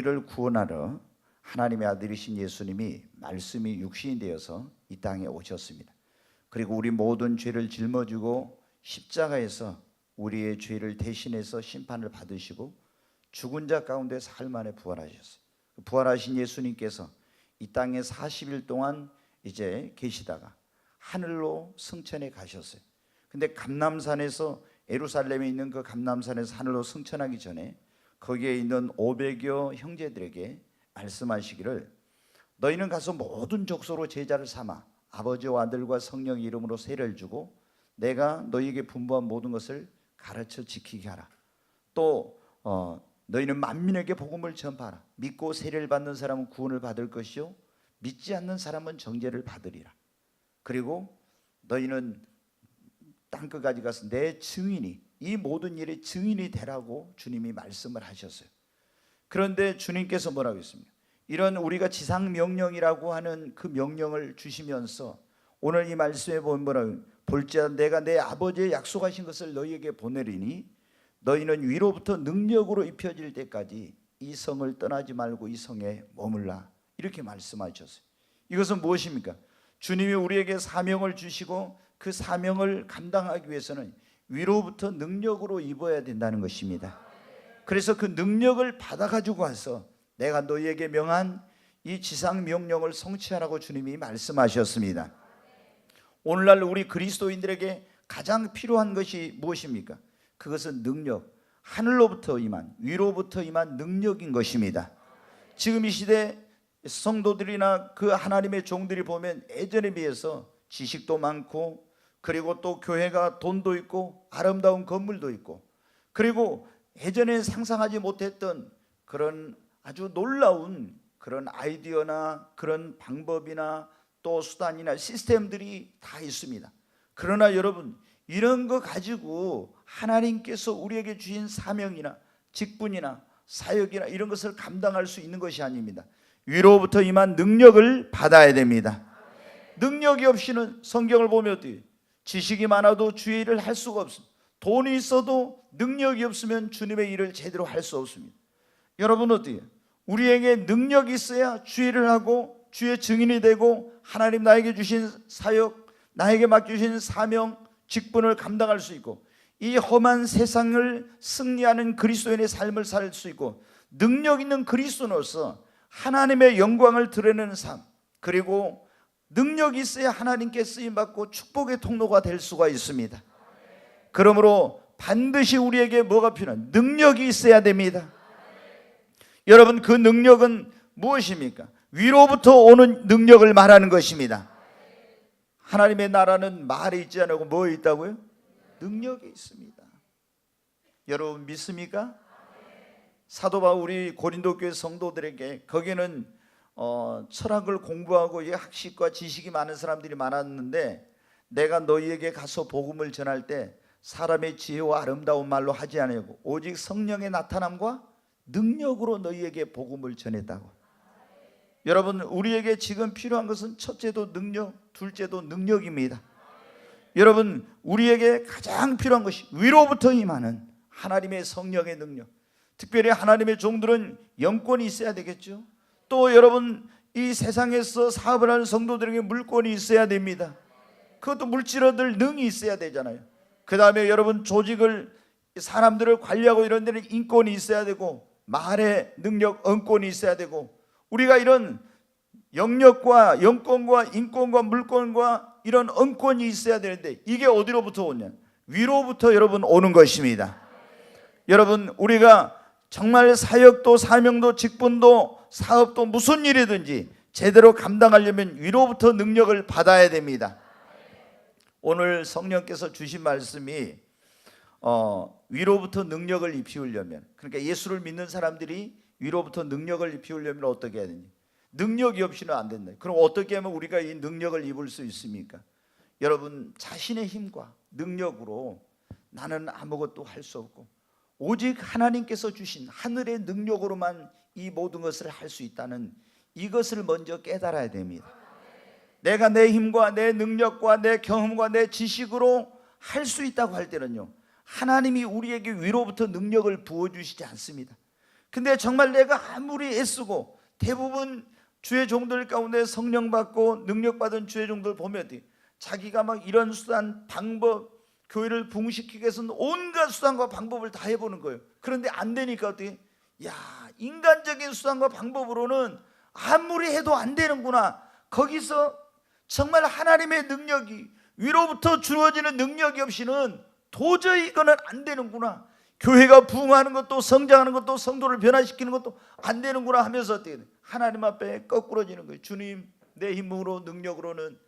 우리를 구원하러 하나님의 아들이신 예수님이 말씀이 육신이 되어서 이 땅에 오셨습니다. 그리고 우리 모든 죄를 짊어지고 십자가에서 우리의 죄를 대신해서 심판을 받으시고 죽은 자 가운데 사흘 만에 부활하셨어요. 부활하신 예수님께서 이 땅에 40일 동안 이제 계시다가 하늘로 승천해 가셨어요. 근데 감람산에서, 예루살렘에 있는 그 감람산에서 하늘로 승천하기 전에 거기에 있는 500여 형제들에게 말씀하시기를, 너희는 가서 모든 족속으로 제자를 삼아 아버지와 아들과 성령의 이름으로 세례를 주고 내가 너희에게 분부한 모든 것을 가르쳐 지키게 하라. 또 너희는 만민에게 복음을 전파하라. 믿고 세례를 받는 사람은 구원을 받을 것이요 믿지 않는 사람은 정죄를 받으리라. 그리고 너희는 땅끝까지 가서 내 증인이, 이 모든 일의 증인이 되라고 주님이 말씀을 하셨어요. 그런데 주님께서 뭐라고 했습니까? 이런 우리가 지상 명령이라고 하는 그 명령을 주시면서 오늘 이 말씀에 보면 뭐라고, 볼지어다 내가 내 아버지의 약속하신 것을 너희에게 보내리니 너희는 위로부터 능력으로 입혀질 때까지 이 성을 떠나지 말고 이 성에 머물라. 이렇게 말씀하셨어요. 이것은 무엇입니까? 주님이 우리에게 사명을 주시고 그 사명을 감당하기 위해서는 위로부터 능력으로 입어야 된다는 것입니다. 그래서 그 능력을 받아가지고 와서 내가 너희에게 명한 이 지상 명령을 성취하라고 주님이 말씀하셨습니다. 오늘날 우리 그리스도인들에게 가장 필요한 것이 무엇입니까? 그것은 능력, 하늘로부터 임한, 위로부터 임한 능력인 것입니다. 지금 이 시대 성도들이나 그 하나님의 종들이 보면 예전에 비해서 지식도 많고, 그리고 또 교회가 돈도 있고 아름다운 건물도 있고, 그리고 예전에 상상하지 못했던 그런 아주 놀라운 그런 아이디어나 그런 방법이나 또 수단이나 시스템들이 다 있습니다. 그러나 여러분, 이런 거 가지고 하나님께서 우리에게 주신 사명이나 직분이나 사역이나 이런 것을 감당할 수 있는 것이 아닙니다. 위로부터 임한 능력을 받아야 됩니다. 능력이 없이는 성경을 보면 어때요? 지식이 많아도 주의 일을 할 수가 없습니다. 돈이 있어도 능력이 없으면 주님의 일을 제대로 할 수 없습니다. 여러분 어때요? 우리에게 능력이 있어야 주의 일을 하고 주의 증인이 되고 하나님 나에게 주신 사역, 나에게 맡겨주신 사명, 직분을 감당할 수 있고 이 험한 세상을 승리하는 그리스도인의 삶을 살 수 있고 능력 있는 그리스도인으로서 하나님의 영광을 드러내는 삶, 그리고 능력이 있어야 하나님께 쓰임받고 축복의 통로가 될 수가 있습니다. 그러므로 반드시 우리에게 뭐가 필요한? 능력이 있어야 됩니다. 여러분, 그 능력은 무엇입니까? 위로부터 오는 능력을 말하는 것입니다. 하나님의 나라는 말이 있지 않고 뭐 있다고요? 능력이 있습니다. 여러분 믿습니까? 사도 바울 우리 고린도 교회 성도들에게, 거기는 철학을 공부하고 학식과 지식이 많은 사람들이 많았는데, 내가 너희에게 가서 복음을 전할 때 사람의 지혜와 아름다운 말로 하지 아니하고 오직 성령의 나타남과 능력으로 너희에게 복음을 전했다고. 여러분, 우리에게 지금 필요한 것은 첫째도 능력, 둘째도 능력입니다. 여러분, 우리에게 가장 필요한 것이 위로부터 임하는 하나님의 성령의 능력. 특별히 하나님의 종들은 영권이 있어야 되겠죠. 또 여러분, 이 세상에서 사업을 하는 성도들에게 물권이 있어야 됩니다. 그것도 물질 얻을 능이 있어야 되잖아요. 그 다음에 여러분, 조직을, 사람들을 관리하고 이런 데는 인권이 있어야 되고 말의 능력, 언권이 있어야 되고, 우리가 이런 영역과 영권과 인권과 물권과 이런 언권이 있어야 되는데 이게 어디로부터 오냐? 위로부터 여러분 오는 것입니다. 여러분, 우리가 정말 사역도 사명도 직분도 사업도 무슨 일이든지 제대로 감당하려면 위로부터 능력을 받아야 됩니다. 오늘 성령께서 주신 말씀이 위로부터 능력을 입히려면, 그러니까 예수를 믿는 사람들이 위로부터 능력을 입히려면 어떻게 해야 되냐? 능력이 없이는 안 된다. 그럼 어떻게 하면 우리가 이 능력을 입을 수 있습니까? 여러분, 자신의 힘과 능력으로 나는 아무것도 할 수 없고 오직 하나님께서 주신 하늘의 능력으로만 이 모든 것을 할 수 있다는 이것을 먼저 깨달아야 됩니다. 내가 내 힘과 내 능력과 내 경험과 내 지식으로 할 수 있다고 할 때는요, 하나님이 우리에게 위로부터 능력을 부어주시지 않습니다. 근데 정말 내가 아무리 애쓰고, 대부분 주의 종들 가운데 성령 받고 능력 받은 주의 종들 보면 자기가 막 이런 수단 방법, 교회를 부흥시키기 위해서는 온갖 수단과 방법을 다 해보는 거예요. 그런데 안 되니까 어떻게, 인간적인 수단과 방법으로는 아무리 해도 안 되는구나. 거기서 정말 하나님의 능력이, 위로부터 주어지는 능력이 없이는 도저히 이거는 안 되는구나. 교회가 부흥하는 것도, 성장하는 것도, 성도를 변화시키는 것도 안 되는구나 하면서 어떻게 돼? 하나님 앞에 거꾸러지는 거예요. 주님, 내 힘으로 능력으로는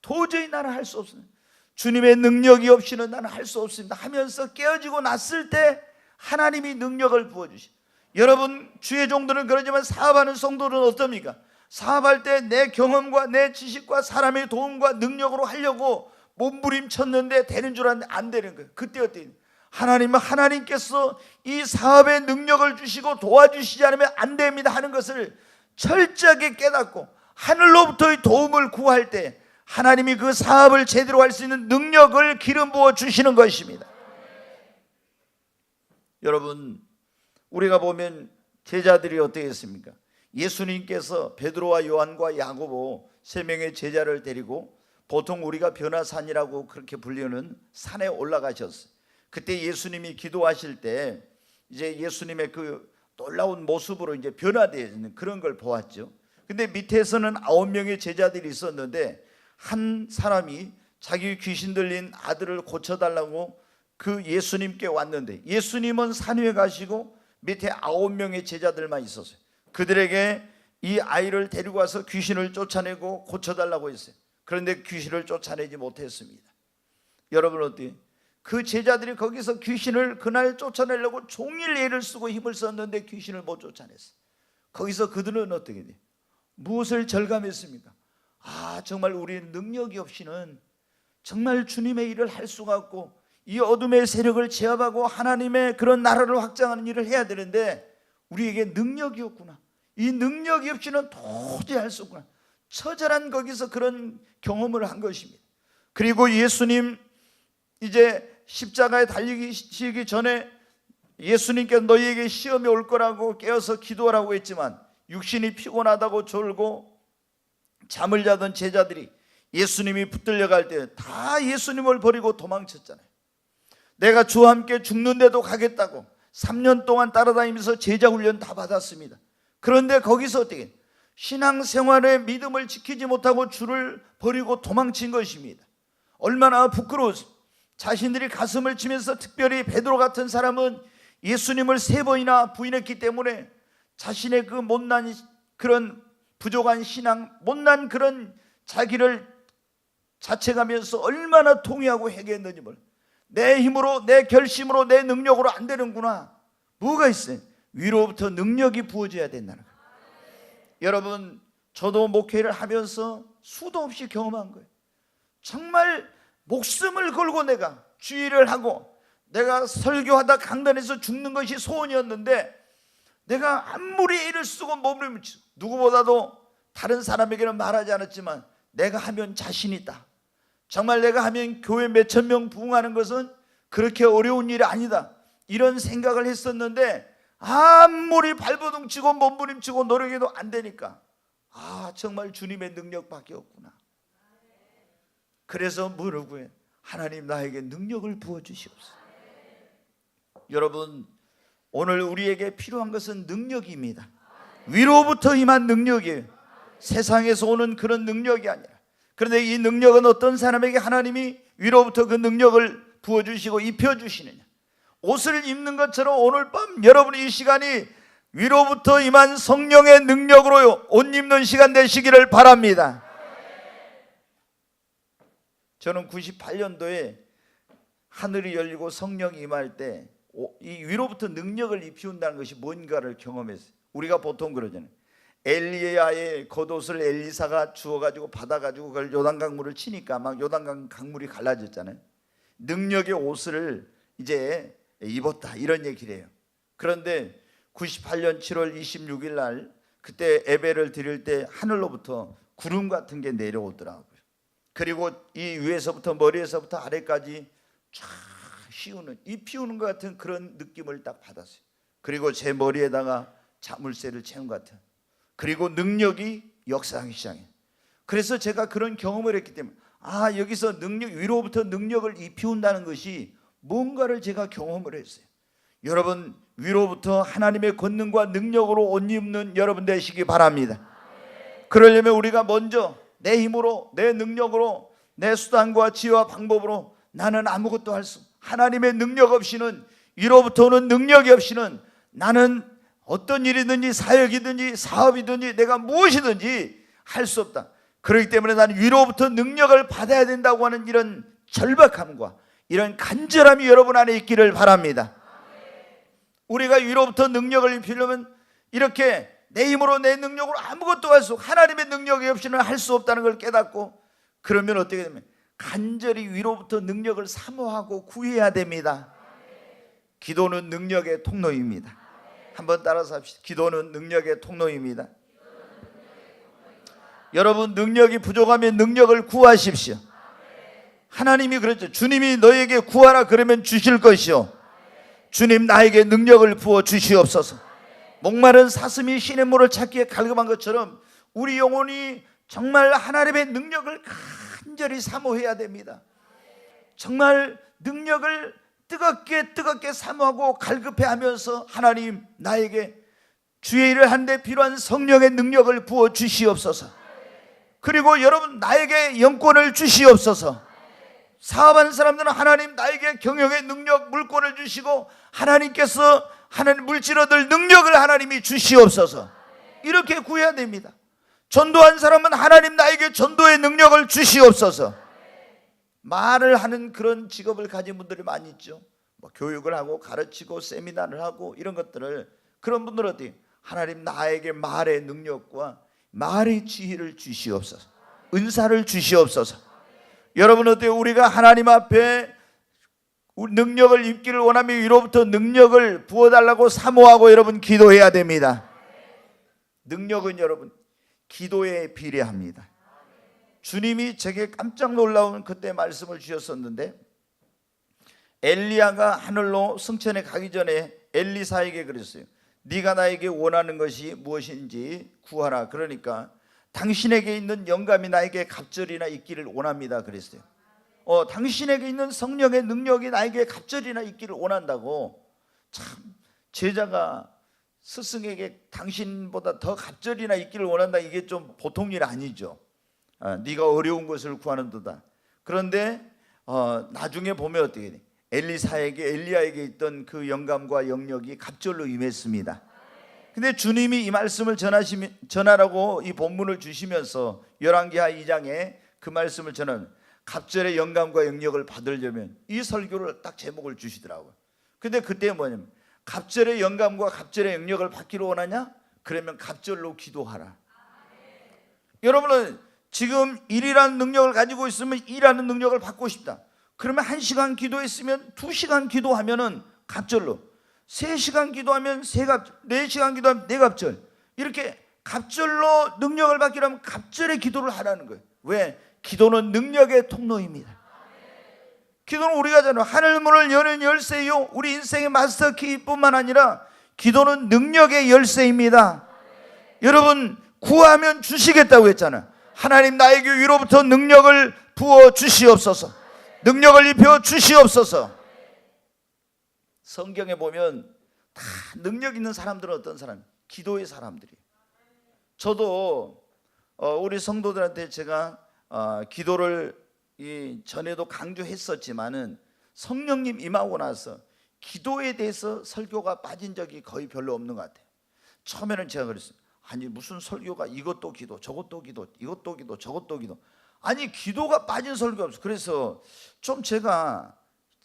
도저히 나는 할 수 없습니다. 주님의 능력이 없이는 나는 할 수 없습니다 하면서 깨어지고 났을 때 하나님이 능력을 부어주시. 여러분, 주의 종들은 그러지만 사업하는 성도는 어떻습니까? 사업할 때 내 경험과 내 지식과 사람의 도움과 능력으로 하려고 몸부림쳤는데 되는 줄 알았는데 안 되는 거예요. 그때 어때요? 하나님께서 이 사업에 능력을 주시고 도와주시지 않으면 안 됩니다 하는 것을 철저하게 깨닫고 하늘로부터의 도움을 구할 때 하나님이 그 사업을 제대로 할 수 있는 능력을 기름 부어 주시는 것입니다. 여러분, 우리가 보면 제자들이 어떻게 했습니까? 예수님께서 베드로와 요한과 야고보 세 명의 제자를 데리고, 보통 우리가 변화산이라고 그렇게 불리는 산에 올라가셨어요. 그때 예수님이 기도하실 때 이제 예수님의 그 놀라운 모습으로 이제 변화되는 그런 걸 보았죠. 근데 밑에서는 9명의 제자들이 있었는데, 한 사람이 자기 귀신 들린 아들을 고쳐달라고 그 예수님께 왔는데, 예수님은 산 위에 가시고 밑에 9명의 제자들만 있었어요. 그들에게 이 아이를 데리고 와서 귀신을 쫓아내고 고쳐달라고 했어요. 그런데 귀신을 쫓아내지 못했습니다. 여러분 어때요? 그 제자들이 거기서 귀신을 그날 쫓아내려고 종일 애를 쓰고 힘을 썼는데 귀신을 못 쫓아냈어요. 거기서 그들은 어떻게 돼요? 무엇을 절감했습니까? 정말 우리는 능력이 없이는 정말 주님의 일을 할 수가 없고, 이 어둠의 세력을 제압하고 하나님의 그런 나라를 확장하는 일을 해야 되는데 우리에게 능력이 없구나. 이 능력이 없이는 도저히 할 수 없구나. 처절한 거기서 그런 경험을 한 것입니다. 그리고 예수님 이제 십자가에 달리시기 전에 예수님께서 너희에게 시험이 올 거라고 깨어서 기도하라고 했지만, 육신이 피곤하다고 졸고 잠을 자던 제자들이 예수님이 붙들려 갈 때 다 예수님을 버리고 도망쳤잖아요. 내가 주와 함께 죽는데도 가겠다고 3년 동안 따라다니면서 제자 훈련 다 받았습니다. 그런데 거기서 어떻게 신앙생활의 믿음을 지키지 못하고 주를 버리고 도망친 것입니다. 얼마나 부끄러웠어요. 자신들이 가슴을 치면서, 특별히 베드로 같은 사람은 예수님을 3번이나 부인했기 때문에 자신의 그 못난 그런 부족한 신앙, 못난 그런 자기를 자책하면서 얼마나 통회하고 회개했는지 몰라요. 내 힘으로, 내 결심으로, 내 능력으로 안 되는구나. 뭐가 있어요? 위로부터 능력이 부어져야 된다는 거예요. 여러분, 저도 목회를 하면서 수도 없이 경험한 거예요. 정말 목숨을 걸고 내가 주의를 하고, 내가 설교하다 강단에서 죽는 것이 소원이었는데, 내가 아무리 애를 쓰고 몸을 묻히고, 누구보다도 다른 사람에게는 말하지 않았지만 내가 하면 자신 있다. 정말 내가 하면 교회 몇천 명 부흥하는 것은 그렇게 어려운 일이 아니다. 이런 생각을 했었는데 아무리 발버둥 치고 몸부림치고 노력해도 안 되니까 정말 주님의 능력밖에 없구나. 그래서 뭐를 구해? 하나님, 나에게 능력을 부어주시옵소서. 여러분, 오늘 우리에게 필요한 것은 능력입니다. 위로부터 임한 능력이에요. 세상에서 오는 그런 능력이 아니라. 그런데 이 능력은 어떤 사람에게 하나님이 위로부터 그 능력을 부어주시고 입혀주시느냐. 옷을 입는 것처럼 오늘 밤 여러분의 이 시간이 위로부터 임한 성령의 능력으로 옷 입는 시간 되시기를 바랍니다. 저는 98년도에 하늘이 열리고 성령이 임할 때 이 위로부터 능력을 입히운다는 것이 뭔가를 경험했어요. 우리가 보통 그러잖아요. 엘리야의 겉옷을 엘리사가 주워가지고 받아가지고 그걸 요단강물을 치니까 막 요단강 강물이 갈라졌잖아요. 능력의 옷을 이제 입었다, 이런 얘기를 해요. 그런데 98년 7월 26일 날 그때 예배를 드릴 때 하늘로부터 구름 같은 게 내려오더라고요. 그리고 이 위에서부터 머리에서부터 아래까지 쫙 씌우는, 이 피우는 것 같은 그런 느낌을 딱 받았어요. 그리고 제 머리에다가 자물쇠를 채운 것 같아요. 그리고 능력이 역사하기 시작해요. 그래서 제가 그런 경험을 했기 때문에 여기서 위로부터 능력을 입히운다는 것이 뭔가를 제가 경험을 했어요. 여러분, 위로부터 하나님의 권능과 능력으로 옷 입는 여러분 되시기 바랍니다. 그러려면 우리가 먼저 내 힘으로, 내 능력으로, 내 수단과 지혜와 방법으로 나는 아무것도 할 수, 하나님의 능력 없이는, 위로부터 오는 능력이 없이는 나는 어떤 일이든지 사역이든지 사업이든지 내가 무엇이든지 할 수 없다. 그렇기 때문에 나는 위로부터 능력을 받아야 된다고 하는 이런 절박함과 이런 간절함이 여러분 안에 있기를 바랍니다. 우리가 위로부터 능력을 입히려면 이렇게 내 힘으로, 내 능력으로 아무것도 할 수 없고 하나님의 능력이 없이는 할 수 없다는 걸 깨닫고, 그러면 어떻게 되면 간절히 위로부터 능력을 사모하고 구해야 됩니다. 기도는 능력의 통로입니다. 한번 따라서 합시다. 기도는 능력의 통로입니다. 여러분, 능력이 부족하면 능력을 구하십시오. 하나님이 그랬죠. 주님이 너에게 구하라 그러면 주실 것이요, 주님 나에게 능력을 부어 주시옵소서. 목마른 사슴이 시냇물을 찾기에 갈급한 것처럼 우리 영혼이 정말 하나님의 능력을 간절히 사모해야 됩니다. 정말 능력을 뜨겁게 사모하고 갈급해하면서 하나님 나에게 주의 일을 하는데 필요한 성령의 능력을 부어 주시옵소서. 그리고 여러분, 나에게 영권을 주시옵소서. 사업하는 사람들은 하나님 나에게 경영의 능력, 물권을 주시고 하나님께서 하나님 물질 얻을 능력을 하나님이 주시옵소서. 이렇게 구해야 됩니다. 전도한 사람은 하나님 나에게 전도의 능력을 주시옵소서. 말을 하는 그런 직업을 가진 분들이 많이 있죠. 교육을 하고 가르치고 세미나를 하고 이런 것들을, 그런 분들은 어떻게, 하나님 나에게 말의 능력과 말의 지혜를 주시옵소서. 은사를 주시옵소서. 여러분 어때요? 우리가 하나님 앞에 능력을 입기를 원하며 위로부터 능력을 부어달라고 사모하고 여러분 기도해야 됩니다. 능력은 여러분 기도에 비례합니다. 주님이 제게 깜짝 놀라운 그때 말씀을 주셨었는데, 엘리야가 하늘로 승천에 가기 전에 엘리사에게 그랬어요. 네가 나에게 원하는 것이 무엇인지 구하라. 그러니까 당신에게 있는 영감이 나에게 갑절이나 있기를 원합니다 그랬어요. 당신에게 있는 성령의 능력이 나에게 갑절이나 있기를 원한다고. 참, 제자가 스승에게 당신보다 더 갑절이나 있기를 원한다, 이게 좀 보통 일 아니죠. 네가 어려운 것을 구하는도다. 그런데 나중에 보면 어떻게 돼? 엘리야에게 있던 그 영감과 영역이 갑절로 임했습니다. 근데 주님이 이 말씀을 전하라고 이 본문을 주시면서 열왕기하 2장에 그 말씀을 전하는, 갑절의 영감과 영역을 받으려면 이 설교를 딱 제목을 주시더라고요. 근데 그때 뭐냐면, 갑절의 영감과 갑절의 영역을 받기를 원하냐? 그러면 갑절로 기도하라. 여러분은 지금 일이라는 능력을 가지고 있으면 일하는 능력을 받고 싶다. 그러면 1시간 기도했으면 2시간 기도하면은 갑절로, 3시간 기도하면 3갑절, 4시간 기도하면 4갑절, 이렇게 갑절로 능력을 받기로 하면 갑절의 기도를 하라는 거예요. 왜? 기도는 능력의 통로입니다. 기도는 우리가 잖아요. 하늘문을 여는 열쇠요, 우리 인생의 마스터키뿐만 아니라 기도는 능력의 열쇠입니다. 여러분, 구하면 주시겠다고 했잖아요. 하나님 나에게 위로부터 능력을 부어 주시옵소서. 능력을 입혀 주시옵소서. 성경에 보면 다 능력 있는 사람들은 어떤 사람? 기도의 사람들이에요. 저도 우리 성도들한테 제가 기도를 전에도 강조했었지만은 성령님 임하고 나서 기도에 대해서 설교가 빠진 적이 거의 별로 없는 것 같아요. 처음에는 제가 그랬어요. 아니 무슨 설교가 이것도 기도, 저것도 기도, 이것도 기도, 저것도 기도. 아니 기도가 빠진 설교가 없어. 그래서 좀 제가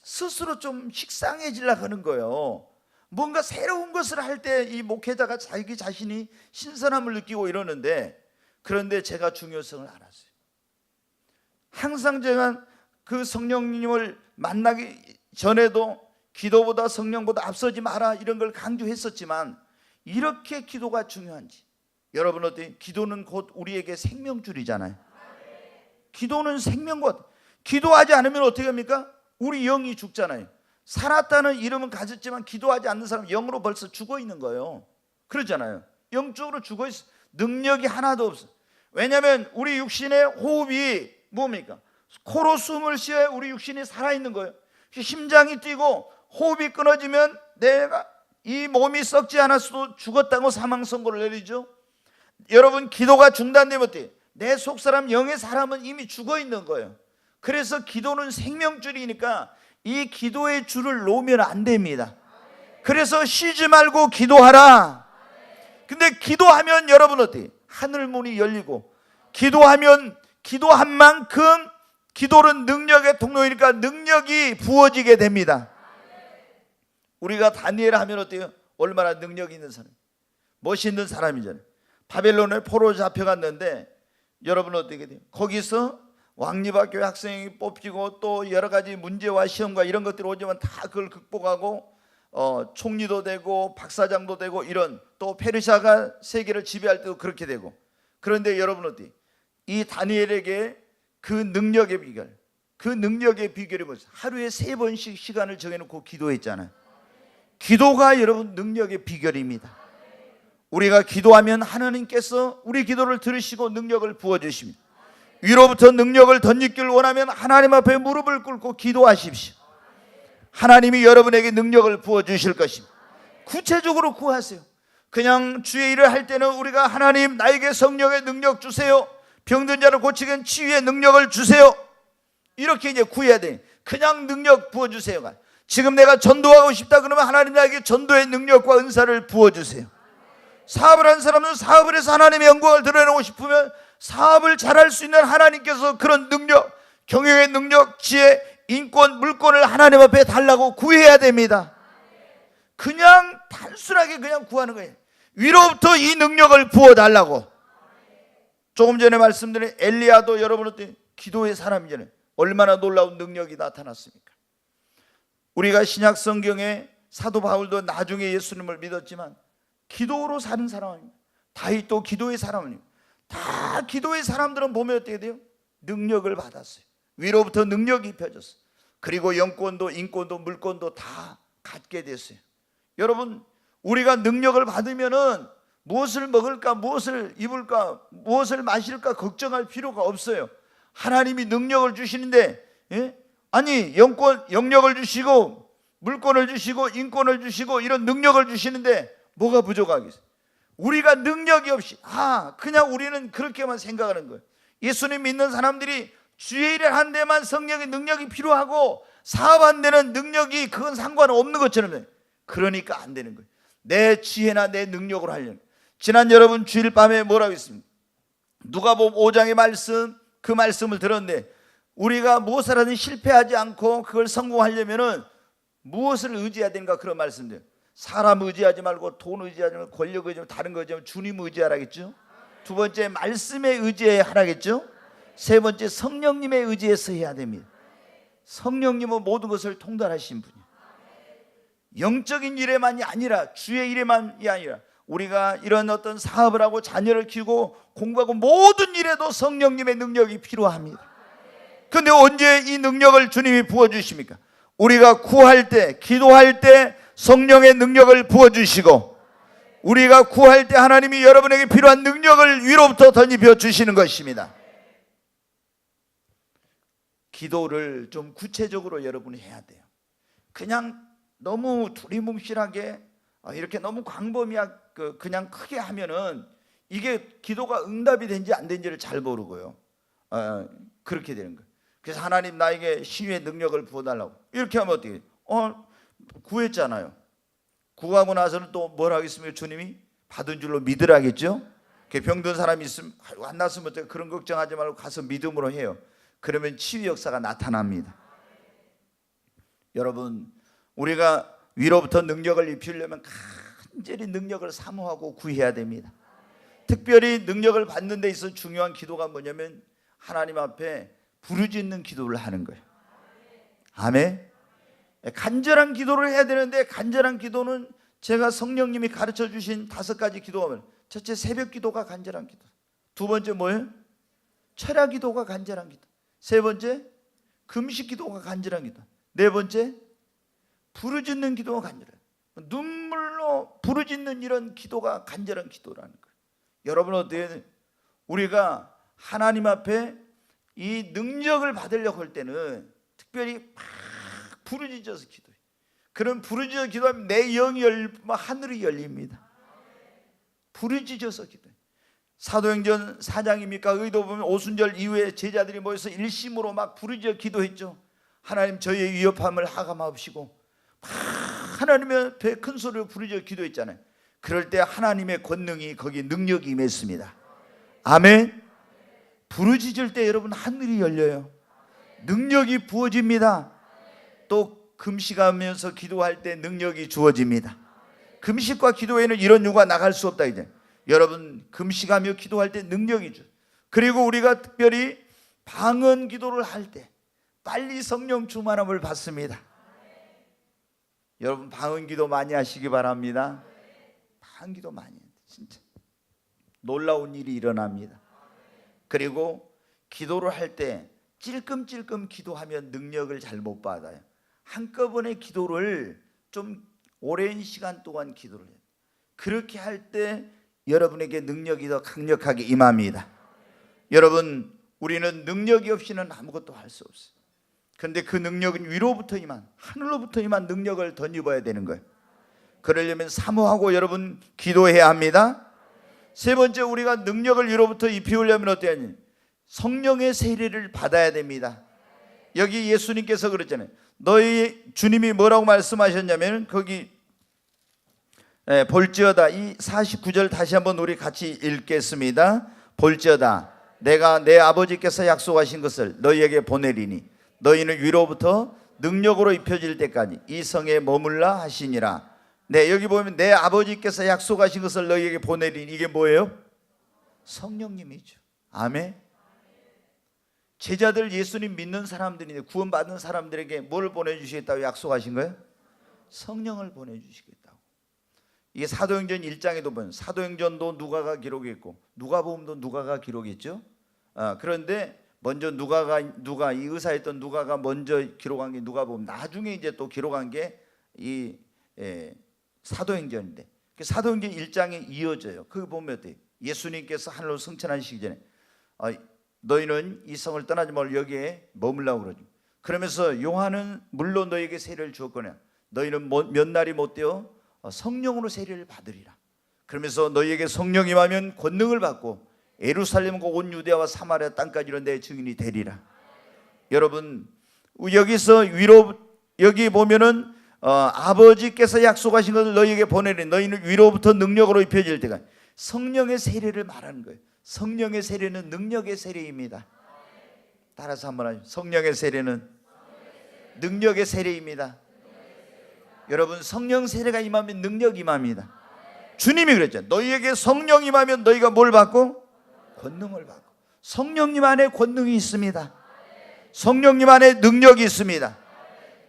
스스로 좀 식상해지려고 하는 거예요. 뭔가 새로운 것을 할 때 이 목회자가 자기 자신이 신선함을 느끼고 이러는데, 그런데 제가 중요성을 알았어요. 항상 제가 그 성령님을 만나기 전에도 기도보다 성령보다 앞서지 마라 이런 걸 강조했었지만, 이렇게 기도가 중요한지. 여러분 어때요? 기도는 곧 우리에게 생명줄이잖아요. 기도는 생명과, 기도하지 않으면 어떻게 합니까? 우리 영이 죽잖아요. 살았다는 이름은 가졌지만 기도하지 않는 사람은 영으로 벌써 죽어 있는 거예요. 그렇잖아요. 영적으로 죽어 있어. 능력이 하나도 없어. 왜냐하면 우리 육신의 호흡이 뭡니까? 코로 숨을 쉬어야 우리 육신이 살아있는 거예요. 심장이 뛰고 호흡이 끊어지면 내가 이 몸이 썩지 않았어도 죽었다고 사망 선고를 내리죠. 여러분, 기도가 중단되면 어때요? 내 속사람 영의 사람은 이미 죽어 있는 거예요. 그래서 기도는 생명줄이니까 이 기도의 줄을 놓으면 안 됩니다. 그래서 쉬지 말고 기도하라. 근데 기도하면 여러분 어때요? 하늘 문이 열리고, 기도하면 기도한 만큼 기도는 능력의 통로이니까 능력이 부어지게 됩니다. 우리가 다니엘 하면 어때요? 얼마나 능력 있는 사람, 멋있는 사람이잖아요. 바벨론에 포로 잡혀갔는데 여러분 어떻게 돼요? 거기서 왕립학교 학생이 뽑히고 또 여러 가지 문제와 시험과 이런 것들이 오지만 다 그걸 극복하고 총리도 되고 박사장도 되고, 이런 또 페르시아가 세계를 지배할 때도 그렇게 되고. 그런데 여러분 어때요? 이 다니엘에게 그 능력의 비결이 뭐죠? 하루에 3번씩 시간을 정해놓고 기도했잖아요. 기도가 여러분 능력의 비결입니다. 우리가 기도하면 하나님께서 우리 기도를 들으시고 능력을 부어주십니다. 위로부터 능력을 덧입기를 원하면 하나님 앞에 무릎을 꿇고 기도하십시오. 하나님이 여러분에게 능력을 부어주실 것입니다. 구체적으로 구하세요. 그냥 주의 일을 할 때는 우리가 하나님 나에게 성령의 능력 주세요, 병든 자를 고치는 치유의 능력을 주세요, 이렇게 이제 구해야 돼. 그냥 능력 부어주세요. 지금 내가 전도하고 싶다 그러면 하나님 나에게 전도의 능력과 은사를 부어주세요. 사업을 한 사람은 사업을 해서 하나님의 영광을 드러내고 싶으면 사업을 잘할 수 있는 하나님께서 그런 능력, 경영의 능력, 지혜, 인권, 물권을 하나님 앞에 달라고 구해야 됩니다. 그냥 단순하게 그냥 구하는 거예요. 위로부터 이 능력을 부어달라고. 조금 전에 말씀드린 엘리야도 여러분한테 기도의 사람이잖아요. 얼마나 놀라운 능력이 나타났습니까? 우리가 신약 성경에 사도 바울도 나중에 예수님을 믿었지만 기도로 사는 사람입니다. 다윗도 기도의 사람입니다. 다 기도의 사람들은 보면 어떻게 돼요? 능력을 받았어요. 위로부터 능력이 펴졌어요. 그리고 영권도 인권도 물권도 다 갖게 됐어요. 여러분, 우리가 능력을 받으면은 무엇을 먹을까, 무엇을 입을까, 무엇을 마실까 걱정할 필요가 없어요. 하나님이 능력을 주시는데, 아니 영력을 주시고 물권을 주시고 인권을 주시고 이런 능력을 주시는데 뭐가 부족하겠어요? 우리가 능력이 없이 그냥 우리는 그렇게만 생각하는 거예요. 예수님 믿는 사람들이 주의 일을 한 데만 성령의 능력이 필요하고 사업한 데는 능력이 그건 상관없는 것처럼, 그러니까 안 되는 거예요. 내 지혜나 내 능력으로 하려는. 지난 여러분 주일 밤에 뭐라고 했습니까? 누가복음 5장의 말씀, 그 말씀을 들었는데 우리가 무엇을 하든 실패하지 않고 그걸 성공하려면은 무엇을 의지해야 되는가, 그런 말씀들. 사람 의지하지 말고 돈 의지하지 말고 권력 의지하지 말고 다른 거 의지하면 주님 의지하라겠죠. 두 번째 말씀에 의지해야 하라겠죠. 세 번째 성령님에 의지해서 해야 됩니다. 성령님은 모든 것을 통달하신 분이에요. 영적인 일에만이 아니라 주의 일에만이 아니라 우리가 이런 어떤 사업을 하고 자녀를 키우고 공부하고 모든 일에도 성령님의 능력이 필요합니다. 그런데 언제 이 능력을 주님이 부어주십니까? 우리가 구할 때, 기도할 때 성령의 능력을 부어주시고, 우리가 구할 때 하나님이 여러분에게 필요한 능력을 위로부터 덧입혀 주시는 것입니다. 기도를 좀 구체적으로 여러분이 해야 돼요. 그냥 너무 두리뭉실하게 이렇게 너무 광범위하게 그냥 크게 하면은 이게 기도가 응답이 된지 안 된지를 잘 모르고요. 그렇게 되는 거예요. 그래서 하나님 나에게 신유의 능력을 부어달라고 이렇게 하면 어떻게 구했잖아요. 구하고 나서는 또 뭘 하겠습니까? 주님이 받은 줄로 믿으라겠죠. 병든 사람이 있으면 안 났으면 그런 걱정하지 말고 가서 믿음으로 해요. 그러면 치유 역사가 나타납니다. 여러분, 우리가 위로부터 능력을 입히려면 간절히 능력을 사모하고 구해야 됩니다. 특별히 능력을 받는 데 있어서 중요한 기도가 뭐냐면 하나님 앞에 부르짖는 기도를 하는 거예요. 아멘. 간절한 기도를 해야 되는데, 간절한 기도는 제가 성령님이 가르쳐 주신 5가지 기도하면, 첫째 새벽 기도가 간절한 기도, 두 번째 뭐예요? 철야 기도가 간절한 기도, 세 번째 금식 기도가 간절한 기도, 네 번째 부르짖는 기도가 간절해. 눈물로 부르짖는 이런 기도가 간절한 기도라는 거예요. 여러분 어때요? 우리가 하나님 앞에 이 능력을 받으려고 할 때는 특별히 막 부르짖어서 기도해. 그런 부르짖어 기도하면 내 영이 열리면 하늘이 열립니다. 부르짖어서 기도해. 사도행전 4장입니까? 의도 보면 오순절 이후에 제자들이 모여서 일심으로 막 부르짖어 기도했죠. 하나님 저희의 위협함을 하감하옵시고 막 하나님 앞에 큰 소리로 부르짖어 기도했잖아요. 그럴 때 하나님의 권능이 거기 능력이 임했습니다. 아멘. 부르짖을 때 여러분 하늘이 열려요. 능력이 부어집니다. 또 금식하면서 기도할 때 능력이 주어집니다. 금식과 기도에는 이런 유가 나갈 수 없다 이제. 여러분 금식하며 기도할 때 능력이 줘. 그리고 우리가 특별히 방언 기도를 할 때 빨리 성령 충만함을 받습니다. 여러분 방언 기도 많이 하시기 바랍니다. 방언 기도 많이 해요. 진짜 놀라운 일이 일어납니다. 그리고 기도를 할 때 찔끔찔끔 기도하면 능력을 잘 못 받아요. 한꺼번에 기도를 좀 오랜 시간 동안 기도를 해요. 그렇게 할 때 여러분에게 능력이 더 강력하게 임합니다. 여러분 우리는 능력이 없이는 아무것도 할 수 없어요. 그런데 그 능력은 위로부터 임한, 하늘로부터 임한 능력을 덧입어야 되는 거예요. 그러려면 사모하고 여러분 기도해야 합니다. 세 번째, 우리가 능력을 위로부터 입히려면 어때야 하니? 성령의 세례를 받아야 됩니다. 여기 예수님께서 그랬잖아요. 너희 주님이 뭐라고 말씀하셨냐면 거기 볼지어다, 이 49절 다시 한번 우리 같이 읽겠습니다. 볼지어다 내가 내 아버지께서 약속하신 것을 너희에게 보내리니 너희는 위로부터 능력으로 입혀질 때까지 이 성에 머물라 하시니라. 네, 여기 보면 내 아버지께서 약속하신 것을 너희에게 보내리니 이게 뭐예요? 성령님이죠. 아멘. 제자들, 예수님 믿는 사람들인데 구원받은 사람들에게 뭘 보내주시겠다고 약속하신 거예요? 성령을 보내주시겠다고. 이게 사도행전 1장에도 보면 사도행전도 누가가 기록했고 누가복음도 누가가 기록했죠. 그런데 먼저 누가 이 의사였던 누가가 먼저 기록한 게 누가복음, 나중에 이제 또 기록한 게 이 사도행전인데 사도행전 1장에 이어져요. 그거 보면 어때요? 예수님께서 하늘로 승천하시기 전에 너희는 이 성을 떠나지 말고 여기에 머물라고 그러죠. 그러면서 요한은 물론 너희에게 세례를 주었거냐 너희는 몇 날이 못 되어 성령으로 세례를 받으리라. 그러면서 너희에게 성령이 임하면 권능을 받고 예루살렘과 온 유대와 사마리아 땅까지 이런 내 증인이 되리라. 여러분 여기서 여기 보면은 아버지께서 약속하신 것을 너희에게 보내리니 너희는 위로부터 능력으로 입혀질 때가 성령의 세례를 말하는 거예요. 성령의 세례는 능력의 세례입니다. 따라서 한번 하죠. 성령의 세례는 능력의 세례입니다. 여러분 성령 세례가 임하면 능력이 임합니다. 주님이 그랬죠. 너희에게 성령 임하면 너희가 뭘 받고? 권능을 받고. 성령님 안에 권능이 있습니다. 성령님 안에 능력이 있습니다.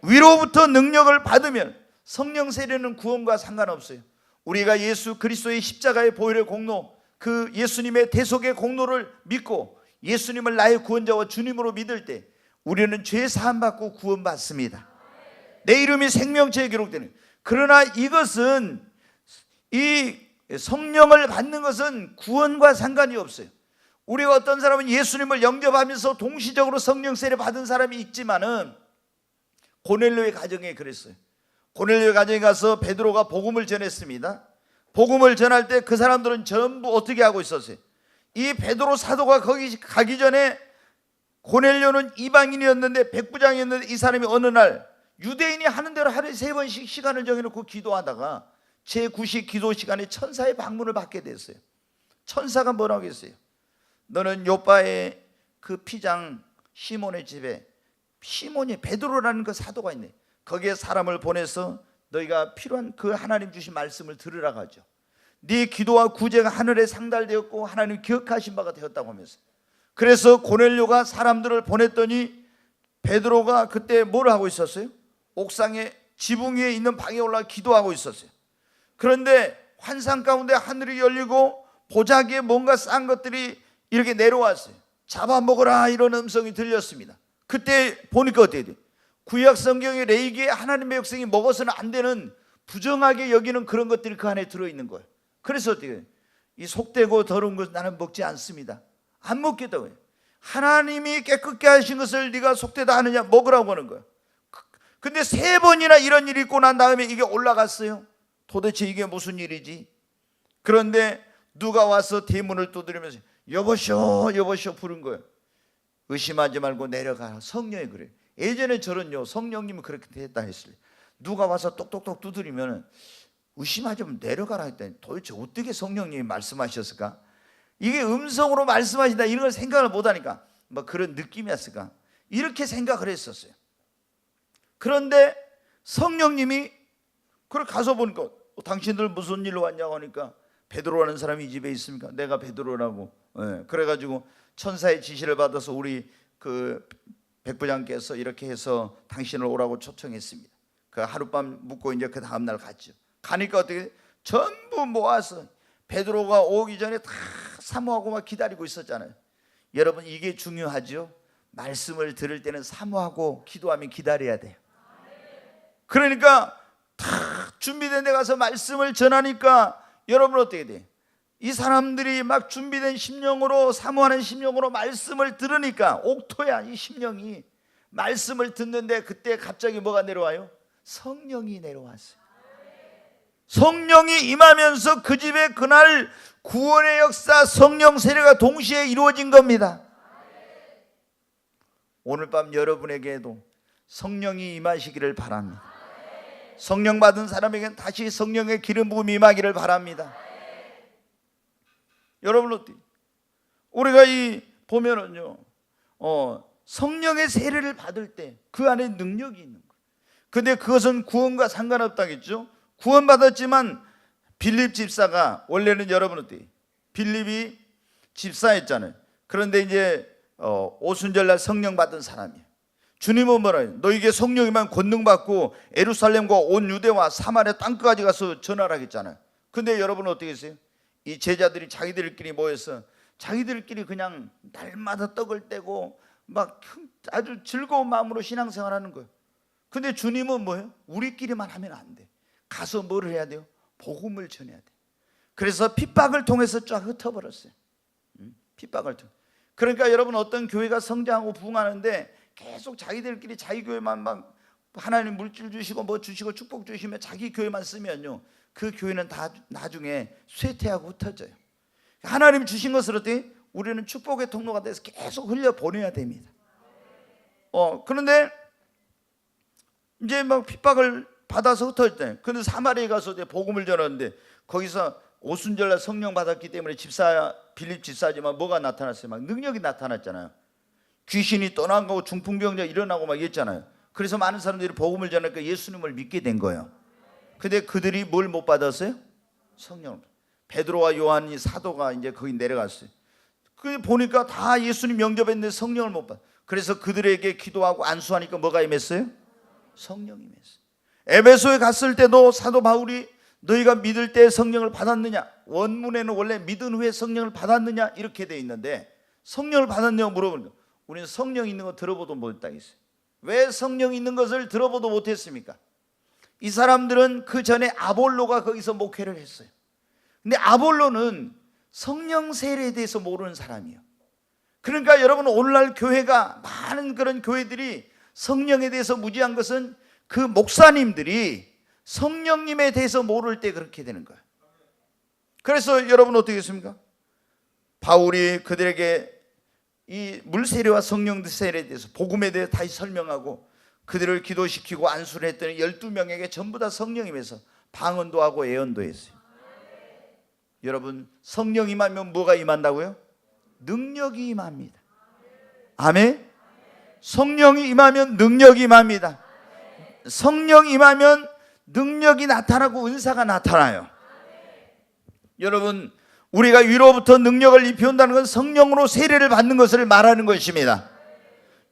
위로부터 능력을 받으면 성령 세례는 구원과 상관없어요. 우리가 예수 그리스도의 십자가의 보혈의 공로, 그 예수님의 대속의 공로를 믿고 예수님을 나의 구원자와 주님으로 믿을 때 우리는 죄 사함 받고 구원받습니다. 내 이름이 생명체에 기록되는. 그러나 이것은 이 성령을 받는 것은 구원과 상관이 없어요. 우리가 어떤 사람은 예수님을 영접하면서 동시적으로 성령 세례 받은 사람이 있지만은 고넬료의 가정에 그랬어요. 고넬료의 가정에 가서 베드로가 복음을 전했습니다. 복음을 전할 때 그 사람들은 전부 어떻게 하고 있었어요? 이 베드로 사도가 거기 가기 전에 고넬료는 이방인이었는데 백부장이었는데 이 사람이 어느 날 유대인이 하는 대로 하루에 3번씩 시간을 정해놓고 기도하다가 제9식 기도 시간에 천사의 방문을 받게 됐어요. 천사가 뭐라고 했어요? 너는 요바의 그 피장 시몬의 집에, 시몬이 베드로라는 그 사도가 있네. 거기에 사람을 보내서 너희가 필요한 그 하나님 주신 말씀을 들으라고 하죠. 네 기도와 구제가 하늘에 상달되었고 하나님 기억하신 바가 되었다고 하면서, 그래서 고넬료가 사람들을 보냈더니 베드로가 그때 뭘 하고 있었어요? 옥상에 지붕 위에 있는 방에 올라가 기도하고 있었어요. 그런데 환상 가운데 하늘이 열리고 보자기에 뭔가 싼 것들이 이렇게 내려왔어요. 잡아먹어라 이런 음성이 들렸습니다. 그때 보니까 어떻게 돼요? 구약 성경의 레위기에 하나님의 백성이 먹어서는 안 되는, 부정하게 여기는 그런 것들이 그 안에 들어있는 거예요. 그래서 어떻게, 이 속되고 더러운 것은 나는 먹지 않습니다. 안 먹겠다고요. 하나님이 깨끗게 하신 것을 네가 속되다 하느냐, 먹으라고 하는 거예요. 근데 3번이나 이런 일이 있고 난 다음에 이게 올라갔어요. 도대체 이게 무슨 일이지? 그런데 누가 와서 대문을 두드리면서 여보시오 여보시오 부른 거예요. 의심하지 말고 내려가. 성령이 그래요. 예전에 저는요, 성령님이 그렇게 했다 했어요. 누가 와서 똑똑똑 두드리면 의심하지 말고 내려가라 했더니 도대체 어떻게 성령님이 말씀하셨을까? 이게 음성으로 말씀하신다 이런 걸 생각을 못하니까 뭐 그런 느낌이었을까? 이렇게 생각을 했었어요. 그런데 성령님이 그걸 가서 보니까 당신들 무슨 일로 왔냐고 하니까 베드로라는 사람이 이 집에 있습니까? 내가 베드로라고. 그래가지고 천사의 지시를 받아서 우리 그 백부장께서 이렇게 해서 당신을 오라고 초청했습니다. 그 하룻밤 묵고 이제 그 다음날 갔죠. 가니까 어떻게 전부 모아서 베드로가 오기 전에 다 사모하고 막 기다리고 있었잖아요. 여러분 이게 중요하죠. 말씀을 들을 때는 사모하고 기도하면 기다려야 돼요. 그러니까 다 준비된 데 가서 말씀을 전하니까 여러분 어떻게 돼요? 이 사람들이 막 준비된 심령으로, 사모하는 심령으로 말씀을 들으니까 옥토야 이 심령이. 말씀을 듣는데 그때 갑자기 뭐가 내려와요? 성령이 내려왔어요. 성령이 임하면서 그 집에 그날 구원의 역사, 성령 세례가 동시에 이루어진 겁니다. 오늘 밤 여러분에게도 성령이 임하시기를 바랍니다. 성령 받은 사람에게는 다시 성령의 기름 부음이 임하기를 바랍니다. 여러분 어때요? 우리가 이 보면은요, 성령의 세례를 받을 때 그 안에 능력이 있는 거예요. 근데 그것은 구원과 상관없다겠죠. 구원 받았지만 빌립 집사가, 원래는 여러분 어때요? 빌립이 집사였잖아요. 그런데 이제 오순절날 성령 받은 사람이에요. 주님은 뭐라 해요? 너에게 성령이만 권능 받고 예루살렘과 온 유대와 사마리아 땅끝까지 가서 전하라 했잖아요. 근데 여러분은 어떻게 했어요? 이 제자들이 자기들끼리 모여서 자기들끼리 그냥 날마다 떡을 떼고 막 아주 즐거운 마음으로 신앙생활하는 거예요. 근데 주님은 뭐예요? 우리끼리만 하면 안 돼. 가서 뭘 해야 돼요? 복음을 전해야 돼. 그래서 핍박을 통해서 쫙 흩어버렸어요. 핍박을 통해. 그러니까 여러분 어떤 교회가 성장하고 부흥하는데 계속 자기들끼리 자기 교회만 막 하나님 물질 주시고 뭐 주시고 축복 주시면 자기 교회만 쓰면요, 그 교회는 다 나중에 쇠퇴하고 흩어져요. 하나님 주신 것을 어떻게 우리는 축복의 통로가 돼서 계속 흘려보내야 됩니다. 그런데 이제 막 핍박을 받아서 흩어졌대요. 근데 사마리아에 가서 복음을 전하는데 거기서 오순절날 성령 받았기 때문에 빌립 집사지만 뭐가 나타났어요? 막 능력이 나타났잖아요. 귀신이 떠나가고 중풍병자 일어나고 막 이랬잖아요. 그래서 많은 사람들이 복음을 전하니까 예수님을 믿게 된 거예요. 근데 그들이 뭘 못 받았어요? 성령을. 베드로와 요한이 사도가 이제 거기 내려갔어요. 그 보니까 다 예수님 영접했는데 성령을 못 받아. 그래서 그들에게 기도하고 안수하니까 뭐가 임했어요? 성령이 임했어요. 에베소에 갔을 때도 사도 바울이 너희가 믿을 때 성령을 받았느냐, 원문에는 원래 믿은 후에 성령을 받았느냐 이렇게 돼 있는데 성령을 받았냐고 물어보는 거예요. 우리는 성령 있는 거 들어보도 못했어요. 왜 성령 있는 것을 들어보도 못했습니까? 이 사람들은 그 전에 아볼로가 거기서 목회를 했어요. 근데 아볼로는 성령 세례에 대해서 모르는 사람이에요. 그러니까 여러분 오늘날 교회가 많은 그런 교회들이 성령에 대해서 무지한 것은 그 목사님들이 성령님에 대해서 모를 때 그렇게 되는 거예요. 그래서 여러분 어떻게 했습니까? 바울이 그들에게 이 물세례와 성령 세례에 대해서 복음에 대해 다시 설명하고 그들을 기도시키고 안수를 했더니 12명에게 전부 다 성령임에서 방언도 하고 예언도 했어요. 여러분 성령 임하면 뭐가 임한다고요? 능력이 임합니다. 아멘. 성령이 임하면 능력이 임합니다. 성령이 임하면 능력이 나타나고 은사가 나타나요. 여러분 우리가 위로부터 능력을 입혀온다는 건 성령으로 세례를 받는 것을 말하는 것입니다.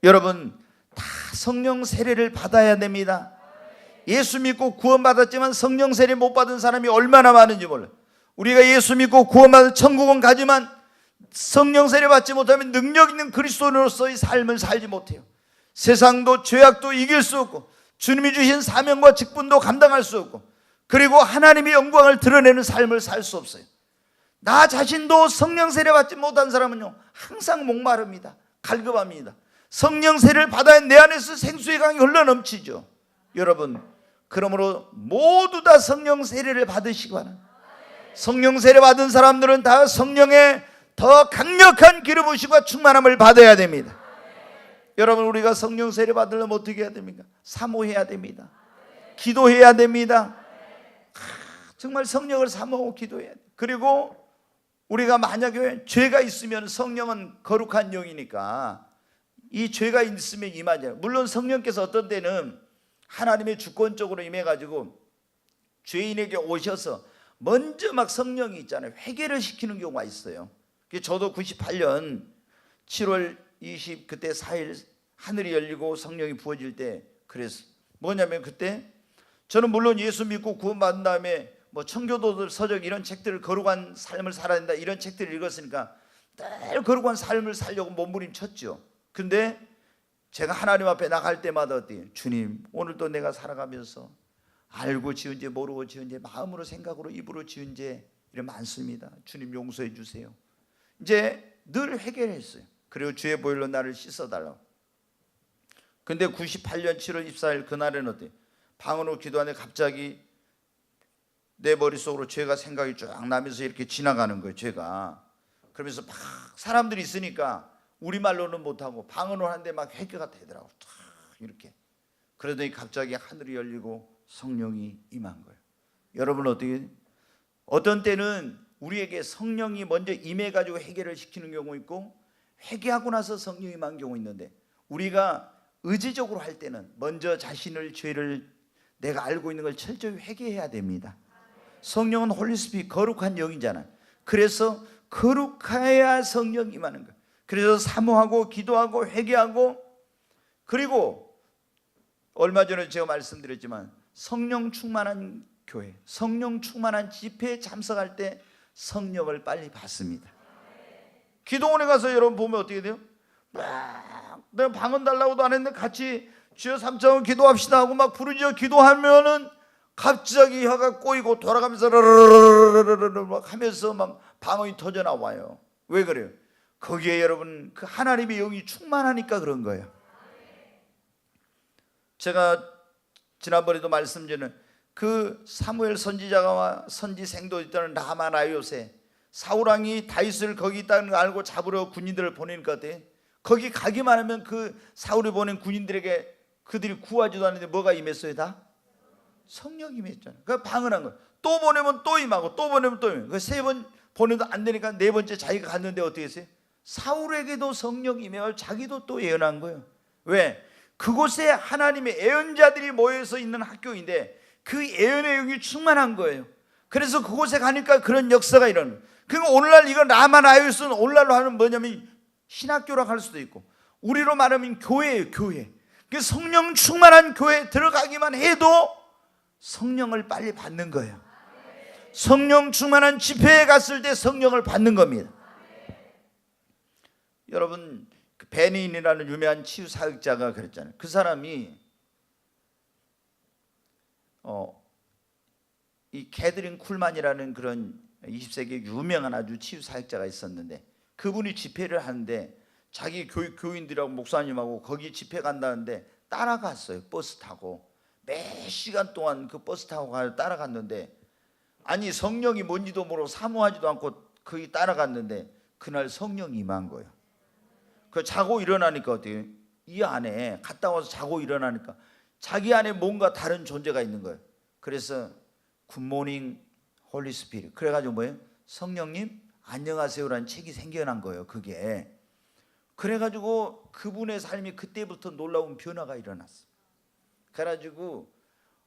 여러분 다 성령 세례를 받아야 됩니다. 예수 믿고 구원받았지만 성령 세례 못 받은 사람이 얼마나 많은지 몰라요. 우리가 예수 믿고 구원받아 천국은 가지만 성령 세례 받지 못하면 능력 있는 그리스도인으로서의 삶을 살지 못해요. 세상도 죄악도 이길 수 없고 주님이 주신 사명과 직분도 감당할 수 없고 그리고 하나님의 영광을 드러내는 삶을 살 수 없어요. 나 자신도 성령 세례 받지 못한 사람은요 항상 목마릅니다. 갈급합니다. 성령 세례를 받아야 내 안에서 생수의 강이 흘러넘치죠. 여러분, 그러므로 모두 다 성령 세례를 받으시기 바랍니다. 성령 세례 받은 사람들은 다 성령의 더 강력한 기름 부으심과 충만함을 받아야 됩니다. 여러분, 우리가 성령 세례 받으려면 어떻게 해야 됩니까? 사모해야 됩니다. 기도해야 됩니다. 정말 성령을 사모하고 기도해야 돼요. 그리고 우리가 만약에 죄가 있으면 성령은 거룩한 영이니까 이 죄가 있으면 임하잖아요. 물론 성령께서 어떤 때는 하나님의 주권적으로 임해가지고 죄인에게 오셔서 먼저 막 성령이 있잖아요. 회개를 시키는 경우가 있어요. 저도 98년 7월 20 그때 4일 하늘이 열리고 성령이 부어질 때 그랬어요. 뭐냐면 그때 저는 물론 예수 믿고 구원받은 다음에 뭐 청교도들 서적 이런 책들을 거룩한 삶을 살아야 된다 이런 책들을 읽었으니까 늘 거룩한 삶을 살려고 몸부림쳤죠. 근데 제가 하나님 앞에 나갈 때마다 어때요? 주님, 오늘도 내가 살아가면서 알고 지은 죄, 모르고 지은 죄, 마음으로 생각으로 입으로 지은 죄 이런 많습니다. 주님 용서해 주세요. 이제 늘 회개를 했어요. 그리고 주의 보혈로 나를 씻어달라고. 근데 98년 7월 24일 그날은 어때요? 방언으로 기도하는데 갑자기 내 머릿속으로 죄가 생각이 쫙 나면서 이렇게 지나가는 거예요. 죄가. 그러면서 막 사람들이 있으니까 우리말로는 못하고 방언으로 하는데 막 회개가 되더라고. 탁 이렇게. 그러더니 갑자기 하늘이 열리고 성령이 임한 거예요. 여러분 어떻게? 어떤 때는 우리에게 성령이 먼저 임해가지고 회개를 시키는 경우 있고 회개하고 나서 성령이 임한 경우 있는데 우리가 의지적으로 할 때는 먼저 자신을 죄를 내가 알고 있는 걸 철저히 회개해야 됩니다. 성령은 홀리스피릿 거룩한 영이잖아요. 그래서 거룩해야 성령 임하는 거예요. 그래서 사모하고 기도하고 회개하고 그리고 얼마 전에 제가 말씀드렸지만 성령 충만한 교회, 성령 충만한 집회에 참석할 때 성령을 빨리 받습니다. 기도원에 가서 여러분 보면 어떻게 돼요? 막 내가 방언 달라고도 안 했는데 같이 주여 삼창을 기도합시다 하고 막 부르짖어 기도하면은 갑자기 혀가 꼬이고 돌아가면서 막 하면서 막 방언이 터져 나와요. 왜 그래요? 거기에 여러분 그 하나님의 영이 충만하니까 그런 거예요. 제가 지난번에도 말씀드린 그 사무엘 선지자와 선지생도 있다는 라마나요세 사울왕이 다윗을 거기 있다는 걸 알고 잡으러 군인들을 보내니까 어때요? 거기 가기만 하면 그 사울이 보낸 군인들에게 그들이 구하지도 않는데 뭐가 임했어요? 다 성령이 임했잖아요. 그 방언한 거예요. 또 보내면 또 임하고 또 보내면 또 임하고 세 번 보내도 안 되니까 네 번째 자기가 갔는데 어떻게 했어요? 사울에게도 성령이 임해서 자기도 또 예언한 거예요. 왜? 그곳에 하나님의 예언자들이 모여서 있는 학교인데 그 예언의 영이 충만한 거예요. 그래서 그곳에 가니까 그런 역사가 일어나는 거예요. 그러니까 오늘날 이거 라마나요스는 오늘날로 하면 뭐냐면 신학교라고 할 수도 있고 우리로 말하면 교회예요. 교회. 그 성령 충만한 교회에 들어가기만 해도 성령을 빨리 받는 거예요. 성령 충만한 집회에 갔을 때 성령을 받는 겁니다. 여러분 베닌이라는 유명한 치유 사역자가 그랬잖아요. 그 사람이 이 캐드린 쿨만이라는 그런 20세기의 유명한 아주 치유 사역자가 있었는데 그분이 집회를 하는데 자기 교인들하고 목사님하고 거기 집회 간다는데 따라갔어요. 버스 타고 몇 시간 동안 그 버스 타고 따라갔는데 아니 성령이 뭔지도 모르고 사모하지도 않고 거기 따라갔는데 그날 성령이 임한 거예요. 그 자고 일어나니까 어때요? 이 안에 갔다 와서 자고 일어나니까 자기 안에 뭔가 다른 존재가 있는 거예요. 그래서 굿모닝 홀리 스피릿 그래가지고 뭐예요? 성령님 안녕하세요라는 책이 생겨난 거예요. 그게 그래가지고 그분의 삶이 그때부터 놀라운 변화가 일어났어요. 그래가지고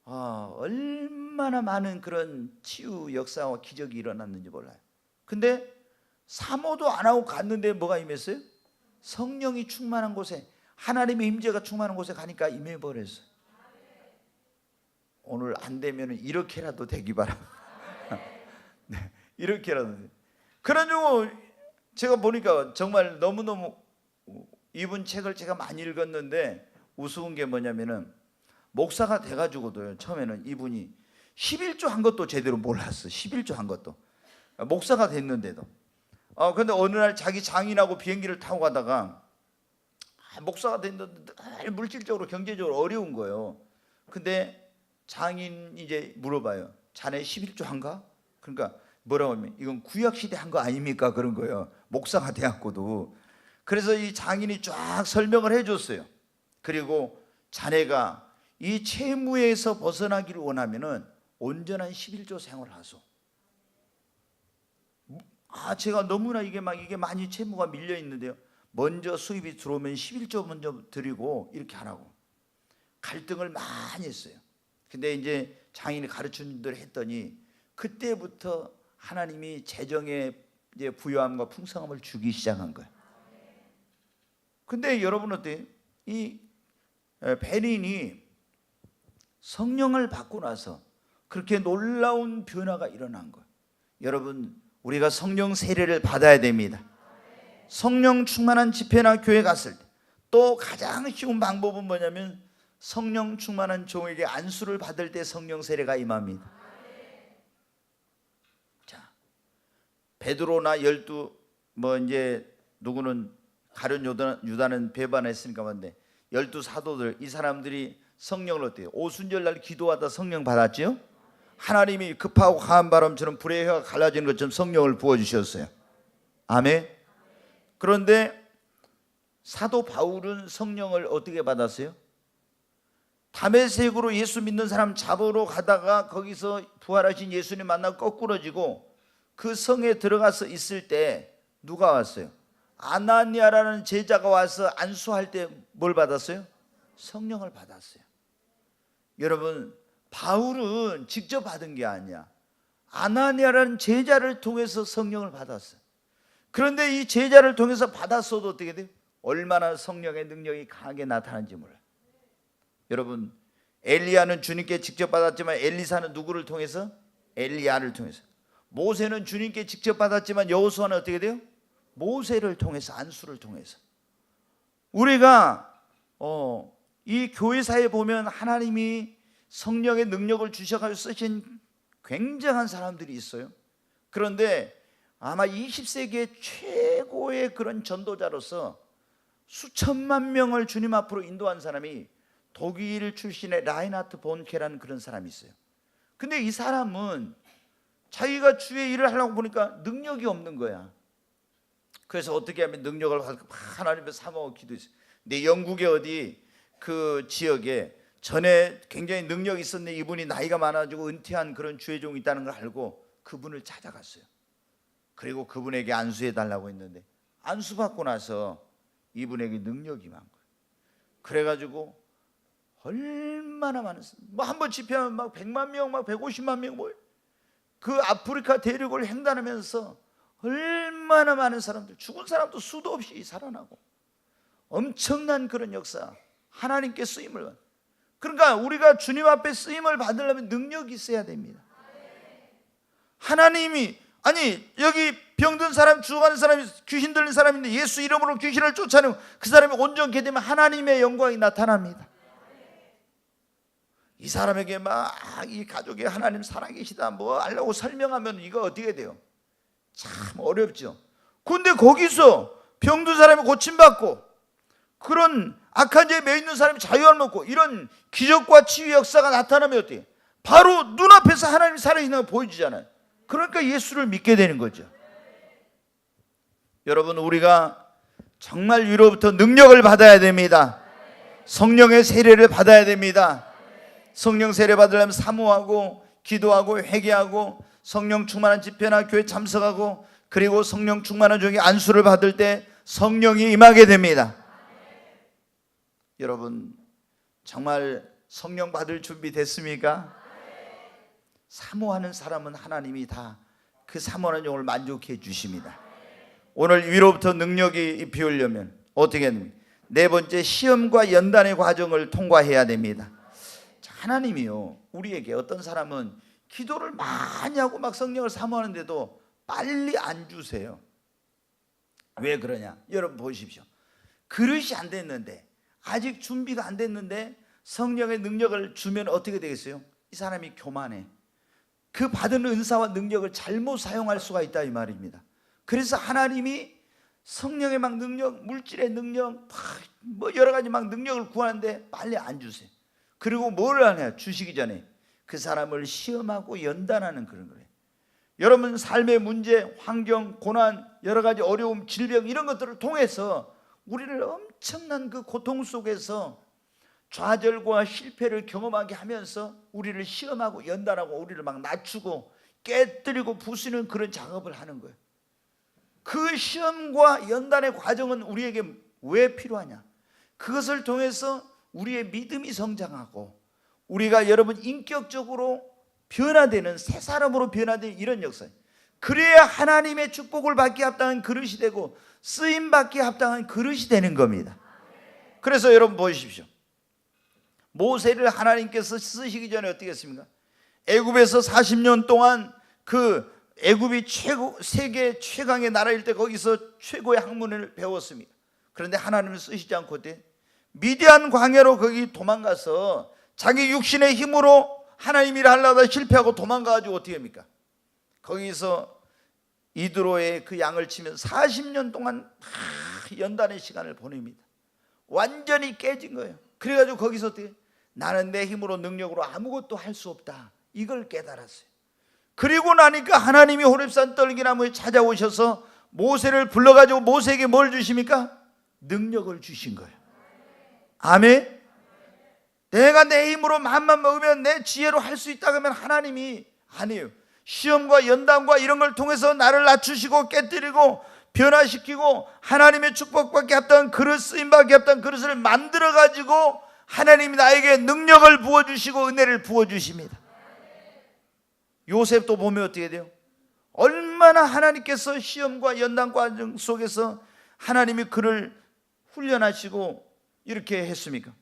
얼마나 많은 그런 치유 역사와 기적이 일어났는지 몰라요. 근데 사모도 안 하고 갔는데 뭐가 임했어요? 성령이 충만한 곳에 하나님의 임재가 충만한 곳에 가니까 임해버렸어요. 오늘 안 되면 이렇게라도 되기 바랍니다. 네, 이렇게라도. 그래가지고 제가 보니까 정말 너무너무 이분 책을 제가 많이 읽었는데 우스운 게 뭐냐면은 목사가 돼가지고도요, 처음에는 이분이 11조 한 것도 제대로 몰랐어. 11조 한 것도. 목사가 됐는데도. 근데 어느 날 자기 장인하고 비행기를 타고 가다가 목사가 됐는데 물질적으로 경제적으로 어려운 거예요. 근데 장인이 이제 물어봐요. 자네 11조 한가? 그러니까 뭐라고 하면 이건 구약시대 한 거 아닙니까? 그런 거예요. 목사가 돼갖고도. 그래서 이 장인이 쫙 설명을 해줬어요. 그리고 자네가 이 채무에서 벗어나기를 원하면은 온전한 11조 생활을 하소. 제가 너무나 이게 많이 채무가 밀려 있는데요. 먼저 수입이 들어오면 11조 먼저 드리고 이렇게 하라고. 갈등을 많이 했어요. 근데 이제 장인이 가르치는 대로 했더니 그때부터 하나님이 재정의 이제 부유함과 풍성함을 주기 시작한 거예요. 근데 여러분 어때요? 이 베린이 성령을 받고 나서 그렇게 놀라운 변화가 일어난 거예요. 여러분, 우리가 성령 세례를 받아야 됩니다. 성령 충만한 집회나 교회 갔을 때 또 가장 쉬운 방법은 뭐냐면 성령 충만한 종에게 안수를 받을 때 성령 세례가 임합니다. 자, 베드로나 12 이제 누구는 가룟 유다는 배반했으니까 근데 12 사도들, 이 사람들이 성령을 어때요? 오순절날 기도하다 성령 받았죠? 하나님이 급하고 강한 바람처럼 불의 혀가 갈라지는 것처럼 성령을 부어주셨어요. 아멘. 그런데 사도 바울은 성령을 어떻게 받았어요? 다메섹으로 예수 믿는 사람 잡으러 가다가 거기서 부활하신 예수님 만나고 거꾸러지고 그 성에 들어가서 있을 때 누가 왔어요? 아나니아라는 제자가 와서 안수할 때 뭘 받았어요? 성령을 받았어요. 여러분, 바울은 직접 받은 게 아니야. 아나니아라는 제자를 통해서 성령을 받았어요. 그런데 이 제자를 통해서 받았어도 어떻게 돼요? 얼마나 성령의 능력이 강하게 나타나는지 몰라요. 여러분, 엘리야는 주님께 직접 받았지만 엘리사는 누구를 통해서? 엘리야를 통해서. 모세는 주님께 직접 받았지만 여호수아는 어떻게 돼요? 모세를 통해서, 안수를 통해서. 우리가 이 교회사에 보면 하나님이 성령의 능력을 주셔가지고 쓰신 굉장한 사람들이 있어요. 그런데 아마 20세기의 최고의 그런 전도자로서 수천만 명을 주님 앞으로 인도한 사람이 독일 출신의 라인하트 본케라는 그런 사람이 있어요. 근데 이 사람은 자기가 주의 일을 하려고 보니까 능력이 없는 거야. 그래서 어떻게 하면 능력을 받고 하나님을 사모하고 기도했어요. 근데 영국의 어디 그 지역에 전에 굉장히 능력이 있었는데 이분이 나이가 많아지고 은퇴한 그런 주의종이 있다는 걸 알고 그분을 찾아갔어요. 그리고 그분에게 안수해 달라고 했는데 안수 받고 나서 이분에게 능력이 임한 거예요. 그래가지고 얼마나 많은 한번 집회하면 막 100만 명, 막 150만 명 그 아프리카 대륙을 횡단하면서 얼마나 많은 사람들, 죽은 사람도 수도 없이 살아나고 엄청난 그런 역사, 하나님께 쓰임을 받는. 그러니까 우리가 주님 앞에 쓰임을 받으려면 능력이 있어야 됩니다. 하나님이 여기 병든 사람, 죽어가는 사람이, 귀신 들린 사람인데 예수 이름으로 귀신을 쫓아내고 그 사람이 온전케 되면 하나님의 영광이 나타납니다. 이 사람에게 막 이 가족이 하나님 살아계시다 뭐 하려고 설명하면 이거 어떻게 돼요? 참 어렵죠. 근데 거기서 병든 사람이 고침받고 그런 악한 죄에 매여 있는 사람이 자유함을 얻고 이런 기적과 치유 역사가 나타나면 어때요? 바로 눈앞에서 하나님이 살아있는 걸 보여주잖아요. 그러니까 예수를 믿게 되는 거죠. 여러분, 우리가 정말 위로부터 능력을 받아야 됩니다. 성령의 세례를 받아야 됩니다. 성령 세례 받으려면 사모하고 기도하고 회개하고 성령 충만한 집회나 교회 참석하고 그리고 성령 충만한 종이 안수를 받을 때 성령이 임하게 됩니다. 여러분, 정말 성령 받을 준비 됐습니까? 사모하는 사람은 하나님이 다 그 사모하는 영을 만족해 주십니다. 오늘 위로부터 능력이 비우려면 어떻게 됩니까? 네 번째, 시험과 연단의 과정을 통과해야 됩니다. 하나님이요, 우리에게 어떤 사람은 기도를 많이 하고 막 성령을 사모하는데도 빨리 안 주세요. 왜 그러냐? 여러분 보십시오. 그릇이 안 됐는데 아직 준비가 안 됐는데 성령의 능력을 주면 어떻게 되겠어요? 이 사람이 교만해. 그 받은 은사와 능력을 잘못 사용할 수가 있다 이 말입니다. 그래서 하나님이 성령의 막 능력, 물질의 능력, 뭐 여러 가지 막 능력을 구하는데 빨리 안 주세요. 그리고 뭘 하냐? 주시기 전에 그 사람을 시험하고 연단하는 그런 거예요. 여러분 삶의 문제, 환경, 고난, 여러 가지 어려움, 질병 이런 것들을 통해서 우리를 엄청난 그 고통 속에서 좌절과 실패를 경험하게 하면서 우리를 시험하고 연단하고 우리를 막 낮추고 깨뜨리고 부수는 그런 작업을 하는 거예요. 그 시험과 연단의 과정은 우리에게 왜 필요하냐? 그것을 통해서 우리의 믿음이 성장하고 우리가 여러분 인격적으로 변화되는 새 사람으로 변화되는 이런 역사. 그래야 하나님의 축복을 받기에 합당한 그릇이 되고 쓰임 받기에 합당한 그릇이 되는 겁니다. 그래서 여러분 보십시오. 모세를 하나님께서 쓰시기 전에 어떻게 했습니까? 애굽에서 40년 동안 그 애굽이 세계 최강의 나라일 때 거기서 최고의 학문을 배웠습니다. 그런데 하나님을 쓰시지 않고 미디안 광야로 거기 도망가서 자기 육신의 힘으로 하나님 일을 하려다 실패하고 도망가가지고 어떻게 합니까? 거기서 이드로의 그 양을 치면서 40년 동안 연단의 시간을 보냅니다. 완전히 깨진 거예요. 그래가지고 거기서 어떻게? 나는 내 힘으로 능력으로 아무것도 할 수 없다. 이걸 깨달았어요. 그리고 나니까 하나님이 호렙산 떨기나무에 찾아오셔서 모세를 불러가지고 모세에게 뭘 주십니까? 능력을 주신 거예요. 아멘. 내가 내 힘으로 마음만 먹으면 내 지혜로 할 수 있다 그러면 하나님이 아니에요. 시험과 연단과 이런 걸 통해서 나를 낮추시고 깨뜨리고 변화시키고 하나님의 축복받게 합당한 그릇, 쓰임받게 합당한 그릇을 만들어가지고 하나님이 나에게 능력을 부어주시고 은혜를 부어주십니다. 요셉도 보면 어떻게 돼요? 얼마나 하나님께서 시험과 연단 과정 속에서 하나님이 그를 훈련하시고 이렇게 했습니까?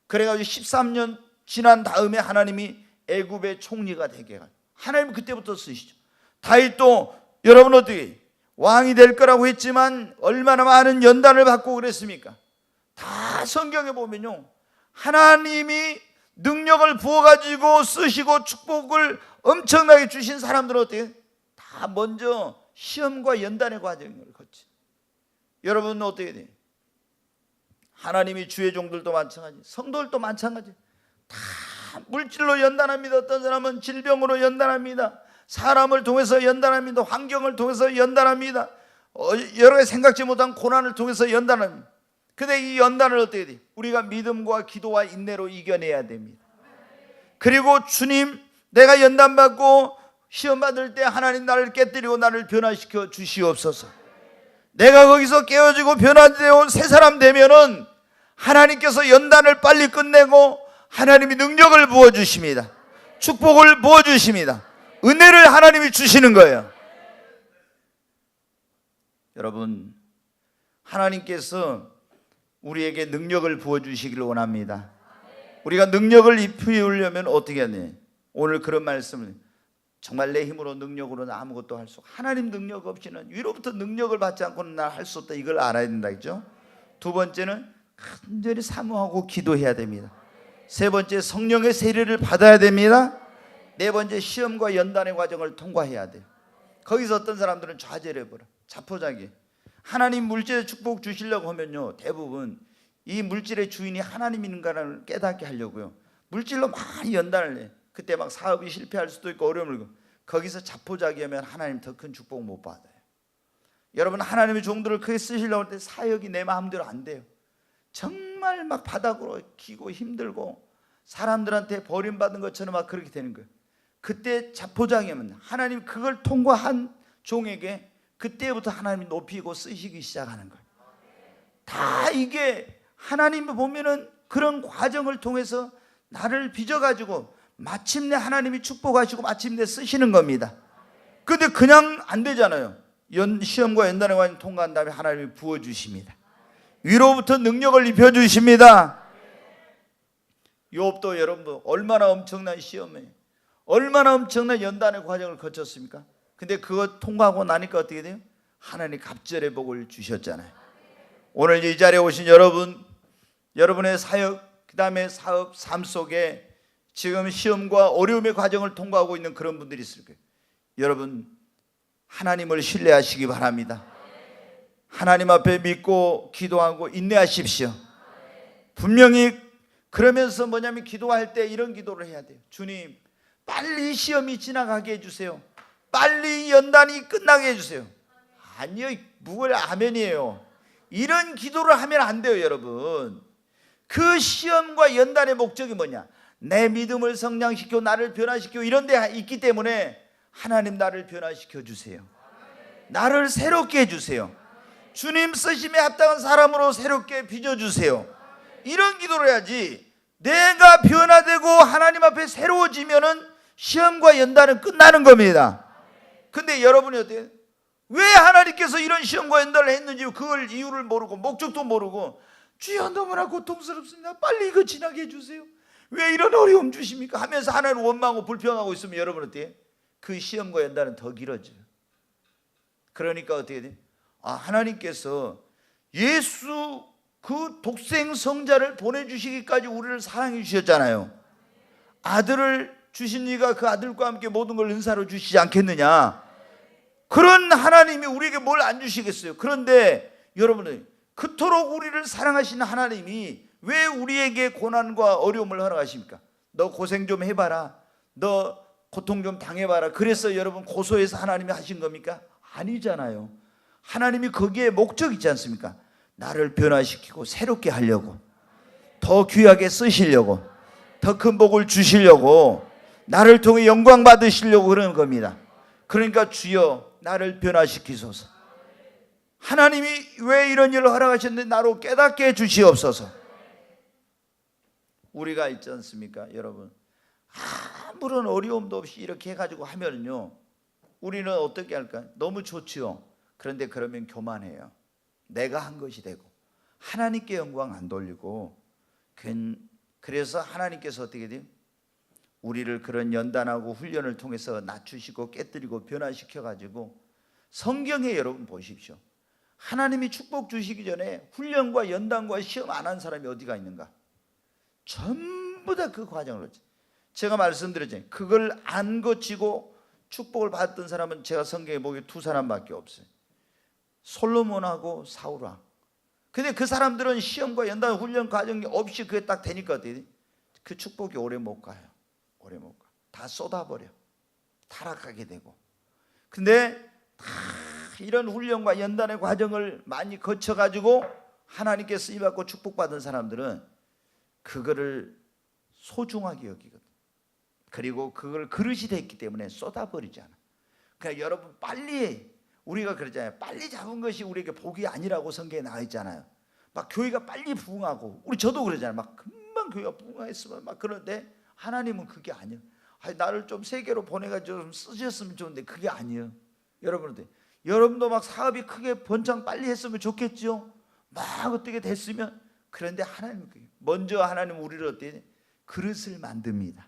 그래가지고 13년 지난 다음에 하나님이 애굽의 총리가 되게 해가지고 하나님은 그때부터 쓰시죠. 다윗도 여러분 어떻게 왕이 될 거라고 했지만 얼마나 많은 연단을 받고 그랬습니까? 다 성경에 보면요, 하나님이 능력을 부어가지고 쓰시고 축복을 엄청나게 주신 사람들은 어떻게? 다 먼저 시험과 연단의 과정을 거치. 여러분은 어떻게 돼요? 하나님이 주의 종들도 마찬가지, 성도들도 마찬가지. 다 물질로 연단합니다. 어떤 사람은 질병으로 연단합니다. 사람을 통해서 연단합니다. 환경을 통해서 연단합니다. 여러 가지 생각지 못한 고난을 통해서 연단합니다. 근데 이 연단을 어떻게 돼요? 우리가 믿음과 기도와 인내로 이겨내야 됩니다. 그리고 주님, 내가 연단받고 시험 받을 때 하나님 나를 깨뜨리고 나를 변화시켜 주시옵소서. 내가 거기서 깨어지고 변화되어 새 사람 되면은 하나님께서 연단을 빨리 끝내고 하나님이 능력을 부어주십니다. 축복을 부어주십니다. 은혜를 하나님이 주시는 거예요. 여러분, 하나님께서 우리에게 능력을 부어주시기를 원합니다. 우리가 능력을 입히려면 어떻게 하냐? 오늘 그런 말씀을, 정말 내 힘으로 능력으로는 아무것도 할 수 없고 하나님 능력 없이는, 위로부터 능력을 받지 않고는 나 할 수 없다. 이걸 알아야 된다, 그죠? 두 번째는 간절히 사모하고 기도해야 됩니다. 세 번째, 성령의 세례를 받아야 됩니다. 네 번째, 시험과 연단의 과정을 통과해야 돼요. 거기서 어떤 사람들은 좌절해버려, 자포자기. 하나님 물질의 축복 주시려고 하면요, 대부분 이 물질의 주인이 하나님인가를 깨닫게 하려고요, 물질로 많이 연단을 해. 그때 막 사업이 실패할 수도 있고 어려움을 겪고, 거기서 자포자기하면 하나님 더 큰 축복 못 받아요. 여러분, 하나님의 종들을 크게 쓰시려고 할 때 사역이 내 마음대로 안 돼요. 정말 막 바닥으로 기고 힘들고 사람들한테 버림받은 것처럼 막 그렇게 되는 거예요. 그때 자포자기하면 하나님 그걸 통과한 종에게 그때부터 하나님이 높이고 쓰시기 시작하는 거예요. 다 이게 하나님 보면은 그런 과정을 통해서 나를 빚어가지고 마침내 하나님이 축복하시고 마침내 쓰시는 겁니다. 그런데 그냥 안 되잖아요. 시험과 연단의 과정 통과한 다음에 하나님이 부어주십니다. 위로부터 능력을 입혀주십니다. 욥도 여러분 얼마나 엄청난 시험에, 얼마나 엄청난 연단의 과정을 거쳤습니까? 근데 그거 통과하고 나니까 어떻게 돼요? 하나님 갑절의 복을 주셨잖아요. 오늘 이 자리에 오신 여러분, 여러분의 사역, 그 다음에 사업, 삶 속에 지금 시험과 어려움의 과정을 통과하고 있는 그런 분들이 있을 거예요. 여러분, 하나님을 신뢰하시기 바랍니다. 하나님 앞에 믿고 기도하고 인내하십시오. 분명히 그러면서 뭐냐면 기도할 때 이런 기도를 해야 돼요. 주님, 빨리 시험이 지나가게 해주세요. 빨리 연단이 끝나게 해주세요. 아니요, 뭘 아멘이에요. 이런 기도를 하면 안 돼요. 여러분, 그 시험과 연단의 목적이 뭐냐? 내 믿음을 성장시키고 나를 변화시키고 이런 데 있기 때문에 하나님, 나를 변화시켜 주세요. 나를 새롭게 해주세요. 주님 쓰심에 합당한 사람으로 새롭게 빚어주세요. 이런 기도를 해야지. 내가 변화되고 하나님 앞에 새로워지면은 시험과 연단은 끝나는 겁니다. 근데 여러분이 어때요? 왜 하나님께서 이런 시험과 연단을 했는지 그걸 이유를 모르고 목적도 모르고, 주여 너무나 고통스럽습니다, 빨리 이거 지나게 해주세요, 왜 이런 어려움 주십니까 하면서 하나님을 원망하고 불평하고 있으면 여러분 어때요? 그 시험과 연단은 더 길어져요. 그러니까 어떻게 돼요? 하나님께서 예수 그 독생 성자를 보내주시기까지 우리를 사랑해 주셨잖아요. 아들을 주신 이가 그 아들과 함께 모든 걸 은사로 주시지 않겠느냐. 그런 하나님이 우리에게 뭘 안 주시겠어요. 그런데 여러분은 그토록 우리를 사랑하시는 하나님이 왜 우리에게 고난과 어려움을 허락하십니까? 너 고생 좀 해봐라, 너 고통 좀 당해봐라, 그래서 여러분 고소해서 하나님이 하신 겁니까? 아니잖아요. 하나님이 거기에 목적이 있지 않습니까? 나를 변화시키고 새롭게 하려고, 더 귀하게 쓰시려고, 더 큰 복을 주시려고, 나를 통해 영광 받으시려고 그러는 겁니다. 그러니까 주여 나를 변화시키소서. 하나님이 왜 이런 일을 허락하셨는지 나로 깨닫게 해주시옵소서. 우리가 있지 않습니까 여러분, 아무런 어려움도 없이 이렇게 해가지고 하면요, 우리는 어떻게 할까? 너무 좋지요. 그런데 그러면 교만해요. 내가 한 것이 되고 하나님께 영광 안 돌리고, 그래서 하나님께서 어떻게 돼요? 우리를 그런 연단하고 훈련을 통해서 낮추시고 깨뜨리고 변화시켜가지고, 성경에 여러분 보십시오. 하나님이 축복 주시기 전에 훈련과 연단과 시험 안 한 사람이 어디가 있는가? 전부 다 그 과정을, 제가 말씀드렸잖아요. 그걸 안 거치고 축복을 받았던 사람은 제가 성경에 보기에 두 사람밖에 없어요. 솔로몬하고 사울왕. 근데 그 사람들은 시험과 연단 훈련 과정이 없이 그게 딱 되니까 어떻게 돼? 그 축복이 오래 못 가요. 오래 못 가. 다 쏟아버려. 타락하게 되고. 근데 다 이런 훈련과 연단의 과정을 많이 거쳐가지고 하나님께 쓰임받고 축복받은 사람들은 그거를 소중하게 여기거든. 그리고 그걸 그릇이 됐기 때문에 쏟아버리지 않아. 그러니까 여러분, 빨리, 우리가 그러잖아요. 빨리 잡은 것이 우리에게 복이 아니라고 성경에 나와 있잖아요. 막 교회가 빨리 부흥하고, 우리 저도 그러잖아요. 막 금방 교회가 부흥했으면 막 그런데 하나님은 그게 아니에요. 나를 좀 세계로 보내가지고 좀 쓰셨으면 좋은데 그게 아니에요. 여러분도 막 사업이 크게 번창 빨리 했으면 좋겠죠. 막 어떻게 됐으면. 그런데 하나님은 먼저 하나님 우리를 어떻게 그릇을 만듭니다.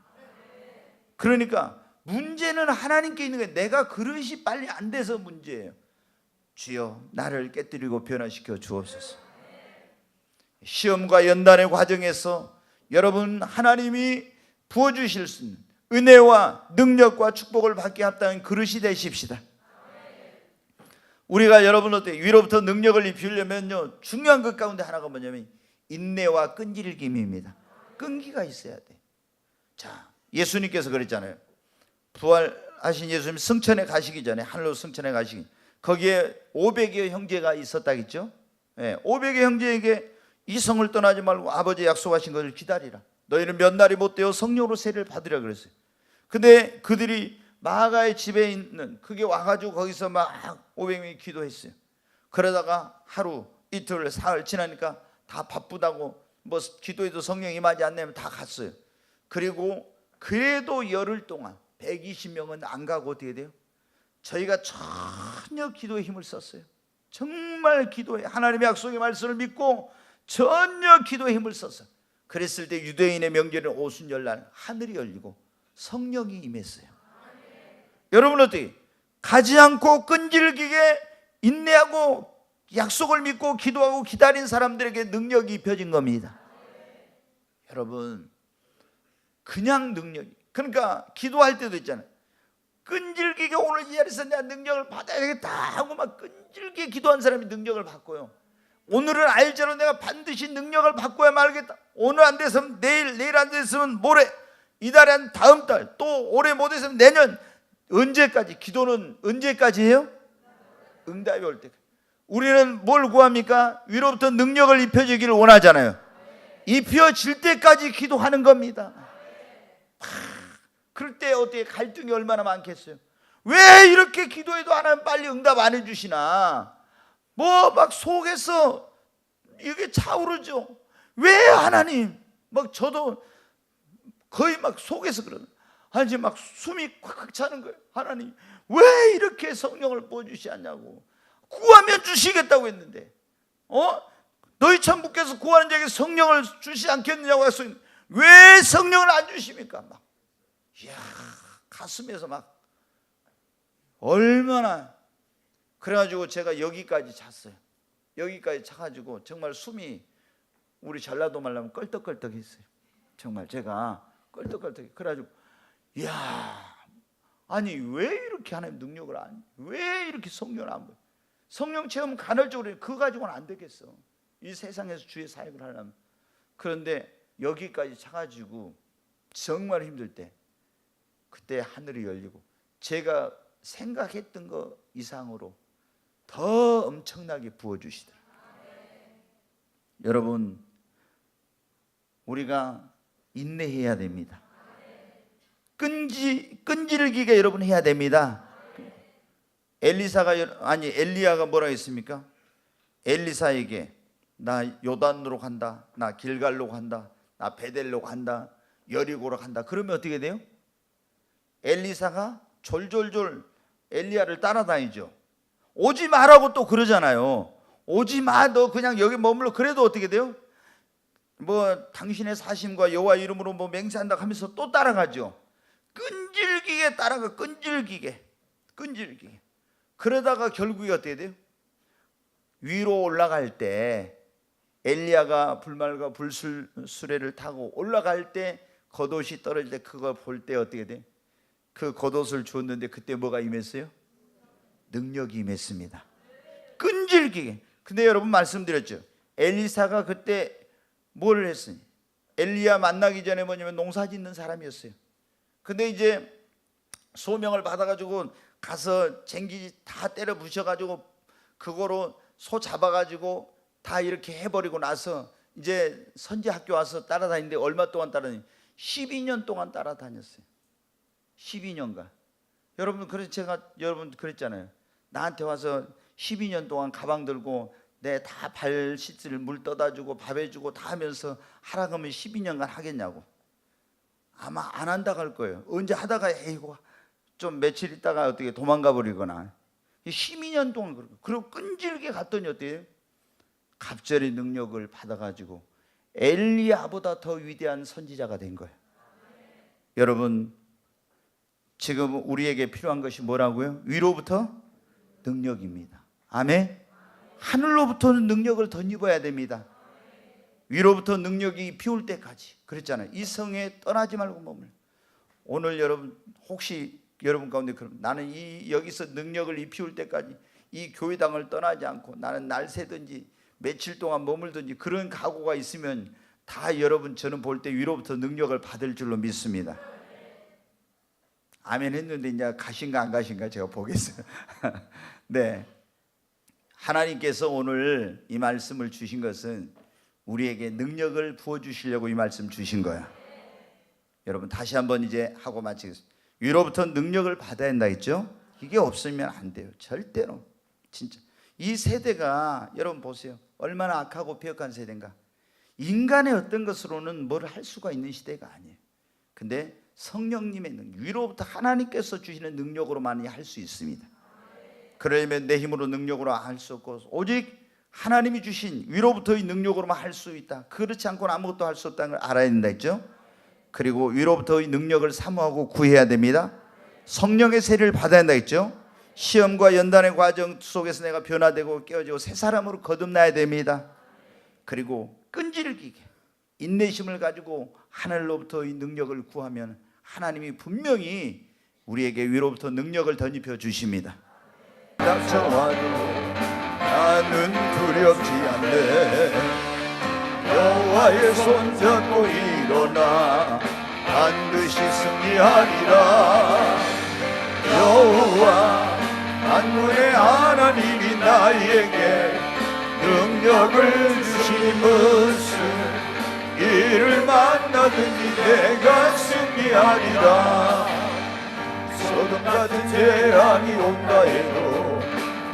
그러니까 문제는 하나님께 있는 거예요. 내가 그릇이 빨리 안 돼서 문제예요. 주여 나를 깨뜨리고 변화시켜 주옵소서. 시험과 연단의 과정에서 여러분, 하나님이 부어주실 수 있는 은혜와 능력과 축복을 받게 합당한 그릇이 되십시다. 우리가 여러분 어때요? 위로부터 능력을 입히려면요, 중요한 것 가운데 하나가 뭐냐면 인내와 끈질김입니다. 끈기가 있어야 돼. 자, 예수님께서 그랬잖아요. 부활하신 예수님 승천에 가시기 전에, 하늘로 승천에 가시기, 거기에 500여 형제가 있었다겠죠. 500여 형제에게 이 성을 떠나지 말고 아버지 약속하신 것을 기다리라. 너희는 몇 날이 못 되어 성령으로 세례를 받으라 그랬어요. 근데 그들이 마가의 집에 있는, 그게 와가지고 거기서 막 500명이 기도했어요. 그러다가 하루, 이틀, 사흘 지나니까 다 바쁘다고, 뭐 기도해도 성령이 임하지 않으면 다 갔어요. 그리고 그래도 열흘 동안 120명은 안 가고 어떻게 돼요? 저희가 전혀 기도에 힘을 썼어요. 정말 기도에, 하나님의 약속의 말씀을 믿고 전혀 기도에 힘을 썼어요. 그랬을 때 유대인의 명절인 오순절날 하늘이 열리고 성령이 임했어요. 여러분 어떻게? 가지 않고 끈질기게 인내하고 약속을 믿고 기도하고 기다린 사람들에게 능력이 입혀진 겁니다. 여러분, 그냥 능력이, 그러니까 기도할 때도 있잖아요. 끈질기게 오늘 이 자리에서 내가 능력을 받아야 되겠다 하고 막 끈질기게 기도한 사람이 능력을 받고요. 오늘은 알자로 내가 반드시 능력을 받고야 말겠다. 오늘 안 됐으면 내일, 내일 안 됐으면 모레, 이달에 한 다음 달, 또 올해 못 했으면 내년. 언제까지? 기도는 언제까지 해요? 응답이 올 때까지. 우리는 뭘 구합니까? 위로부터 능력을 입혀주기를 원하잖아요. 입혀질 때까지 기도하는 겁니다. 그럴 때 어떻게 갈등이 얼마나 많겠어요? 왜 이렇게 기도해도 안 하면 빨리 응답 안 해주시나? 뭐 막 속에서 이게 차오르죠. 왜 하나님? 막 저도 거의 막 속에서 그러는, 아니 막 숨이 꽉 차는 거예요. 하나님 왜 이렇게 성령을 부어주시 않냐고. 구하면 주시겠다고 했는데, 너희 천부께서 구하는 자에게 성령을 주시지 않겠느냐고 해서 왜 성령을 안 주십니까? 막 이야, 가슴에서 막 얼마나. 그래가지고 제가 여기까지 잤어요. 여기까지 차가지고 정말 숨이, 우리 전라도 말로 하면 껄떡껄떡했어요. 정말 제가 껄떡껄떡. 그래가지고 이야, 아니 왜 이렇게 하나님 능력을 안, 왜 이렇게 성령을 안 보여? 성령 체험 간헐적으로 그거 가지고는 안 되겠어, 이 세상에서 주의 사역을 하려면. 그런데 여기까지 차가지고 정말 힘들 때, 그때 하늘이 열리고 제가 생각했던 것 이상으로 더 엄청나게 부어주시더라고요. 여러분, 우리가 인내해야 됩니다. 끈질기게 여러분 해야 됩니다. 엘리야가 뭐라 했습니까? 엘리사에게 나 요단으로 간다, 나 길갈로 간다, 나 베델로 간다, 여리고로 간다. 그러면 어떻게 돼요? 엘리사가 졸졸졸 엘리야를 따라다니죠. 오지 마라고 또 그러잖아요. 오지 마, 너 그냥 여기 머물러. 그래도 어떻게 돼요? 뭐 당신의 사심과 여호와 이름으로 뭐 맹세한다 하면서 또 따라가죠. 끈질기게 따라가, 끈질기게. 그러다가 결국에 어떻게 돼요? 위로 올라갈 때, 엘리야가 불말과 불수레를 타고 올라갈 때 겉옷이 떨어질 때 그걸 볼 때 어떻게 돼? 그 겉옷을 주었는데 그때 뭐가 임했어요? 능력이 임했습니다. 끈질기게. 근데 여러분 말씀드렸죠. 엘리사가 그때 뭘 했으니? 엘리야 만나기 전에 뭐냐면 농사 짓는 사람이었어요. 근데 이제 소명을 받아가지고 가서 쟁기 다 때려 부셔가지고 그거로 소 잡아가지고 다 이렇게 해버리고 나서 이제 선지 학교 와서 따라다니는데 얼마 동안 따라다니? 12년 동안 따라다녔어요. 12년간. 여러분, 그래서 제가 여러분 그랬잖아요. 나한테 와서 12년 동안 가방 들고 내 다 발 씻을 물 떠다 주고 밥 해주고 다 하면서 하라 그러면 12년간 하겠냐고. 아마 안 한다 할 거예요. 언제 하다가 에이고 좀 며칠 있다가 어떻게 도망가 버리거나. 12년 동안 그리고 끈질게 갔더니 어때요? 갑절의 능력을 받아가지고 엘리야보다 더 위대한 선지자가 된 거예요. 여러분, 지금 우리에게 필요한 것이 뭐라고요? 위로부터 능력입니다. 아멘. 하늘로부터는 능력을 덧입어야 됩니다. 위로부터 능력이 비올 때까지. 그랬잖아요. 이 성에 떠나지 말고 머물. 오늘 여러분, 혹시 여러분 가운데 그럼 나는 여기서 능력을 입히울 때까지 이 교회당을 떠나지 않고 나는 날 새든지 며칠 동안 머물든지 그런 각오가 있으면 다 여러분, 저는 볼 때 위로부터 능력을 받을 줄로 믿습니다. 아멘 했는데 이제 가신가 안 가신가 제가 보겠어요. 네, 하나님께서 오늘 이 말씀을 주신 것은 우리에게 능력을 부어주시려고 이 말씀 주신 거야. 여러분, 다시 한번 이제 하고 마치겠습니다. 위로부터 능력을 받아야 한다 했죠? 이게 없으면 안 돼요. 절대로. 진짜 이 세대가 여러분 보세요. 얼마나 악하고 폐역한 세대인가. 인간의 어떤 것으로는 뭘 할 수가 있는 시대가 아니에요. 근데 성령님의 능력, 위로부터 하나님께서 주시는 능력으로만이 할 수 있습니다. 그러려면 내 힘으로 능력으로 할 수 없고 오직 하나님이 주신 위로부터의 능력으로만 할 수 있다. 그렇지 않고는 아무것도 할 수 없다는 걸 알아야 된다 했죠. 그리고 위로부터의 능력을 사모하고 구해야 됩니다. 성령의 세례를 받아야 한다 했죠. 시험과 연단의 과정 속에서 내가 변화되고 깨어지고 새 사람으로 거듭나야 됩니다. 그리고 끈질기게 인내심을 가지고 하늘로부터 이 능력을 구하면 하나님이 분명히 우리에게 위로부터 능력을 덧입혀 주십니다. 닥쳐와도 나는 두렵지 않네. 여호와의 손잡고 일어나 반드시 승리하리라. 여호와 만군의 하나님이 나에게 능력을 주심은 이를 만나든지 내가 승리하리라. 소돔 같은 재앙이 온다 해도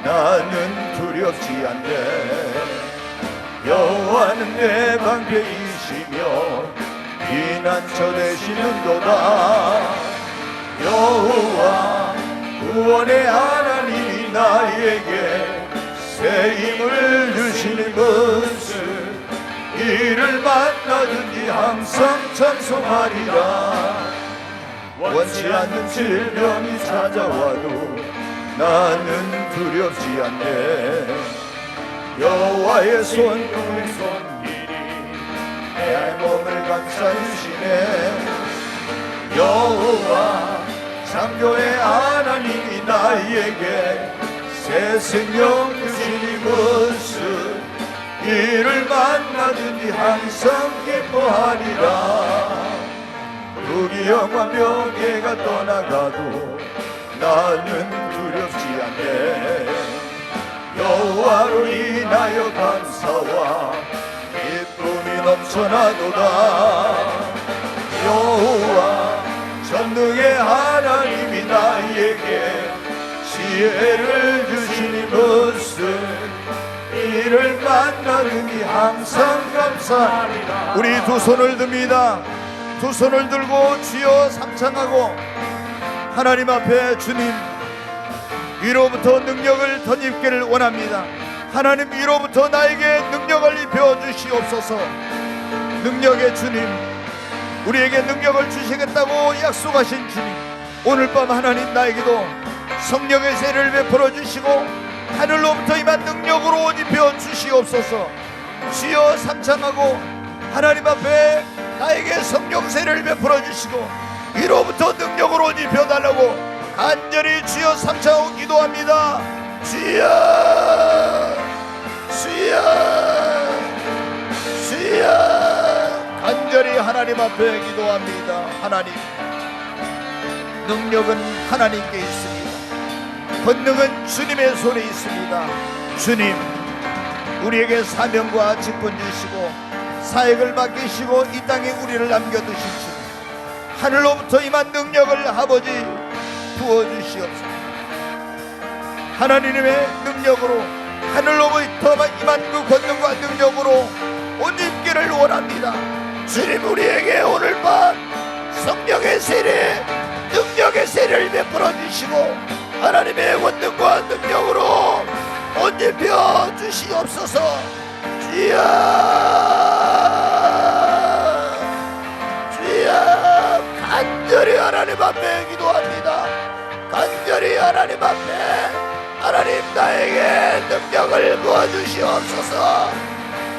나는 두렵지 않네. 여호와는 내 방패이시며 피난처 되시는도다. 여호와 구원의 하나님이 나에게 새 힘을 주시는 것을 이를 만나든지 항상 찬송하리라. 원치 않는 질병이 찾아와도 나는 두렵지 않네. 여호와의 손길이 내 몸을 감싸주시네. 여호와 창조의 하나님이 나에게 새 생명 주시니 것을 이를 만나든지 항상 기뻐하리라. 부귀영화 명예가 떠나가도 나는 두렵지 않네. 여호와로 인하여 감사와 기쁨이 넘쳐나도다. 여호와 전능의 하나님이 나에게 지혜를 주시니 것을 이를 만나느니 항상 감사하리라. 우리 두 손을 듭니다. 두 손을 들고 주여 삼창하고 하나님 앞에 주님 위로부터 능력을 덧입기를 원합니다. 하나님 위로부터 나에게 능력을 입혀 주시옵소서. 능력의 주님, 우리에게 능력을 주시겠다고 약속하신 주님, 오늘 밤 하나님 나에게도 성령의 세를 베풀어 주시고 하늘로부터 임한 능력으로 옷 입혀 주시옵소서. 주여 삼창하고 하나님 앞에 나에게 성령 세를 베풀어 주시고 위로부터 능력으로 옷 입혀 달라고 간절히 주여 삼창하고 기도합니다. 주여 주여 주여 간절히 하나님 앞에 기도합니다. 하나님, 능력은 하나님께 있습니다. 권능은 주님의 손에 있습니다. 주님, 우리에게 사명과 직분 주시고 사역을 맡기시고 이 땅에 우리를 남겨두신 주님, 하늘로부터 임한 능력을 아버지 부어주시옵소서. 하나님의 능력으로 하늘로부터 임한 그 권능과 능력으로 옷 입기를 원합니다. 주님, 우리에게 오늘 밤 성령의 세례, 능력의 세례를 베풀어 주시고 하나님의 권능과 능력으로 옷 입혀 주시옵소서. 주여 주여 간절히 하나님 앞에 기도합니다. 간절히 하나님 앞에 하나님 나에게 능력을 부어주시옵소서.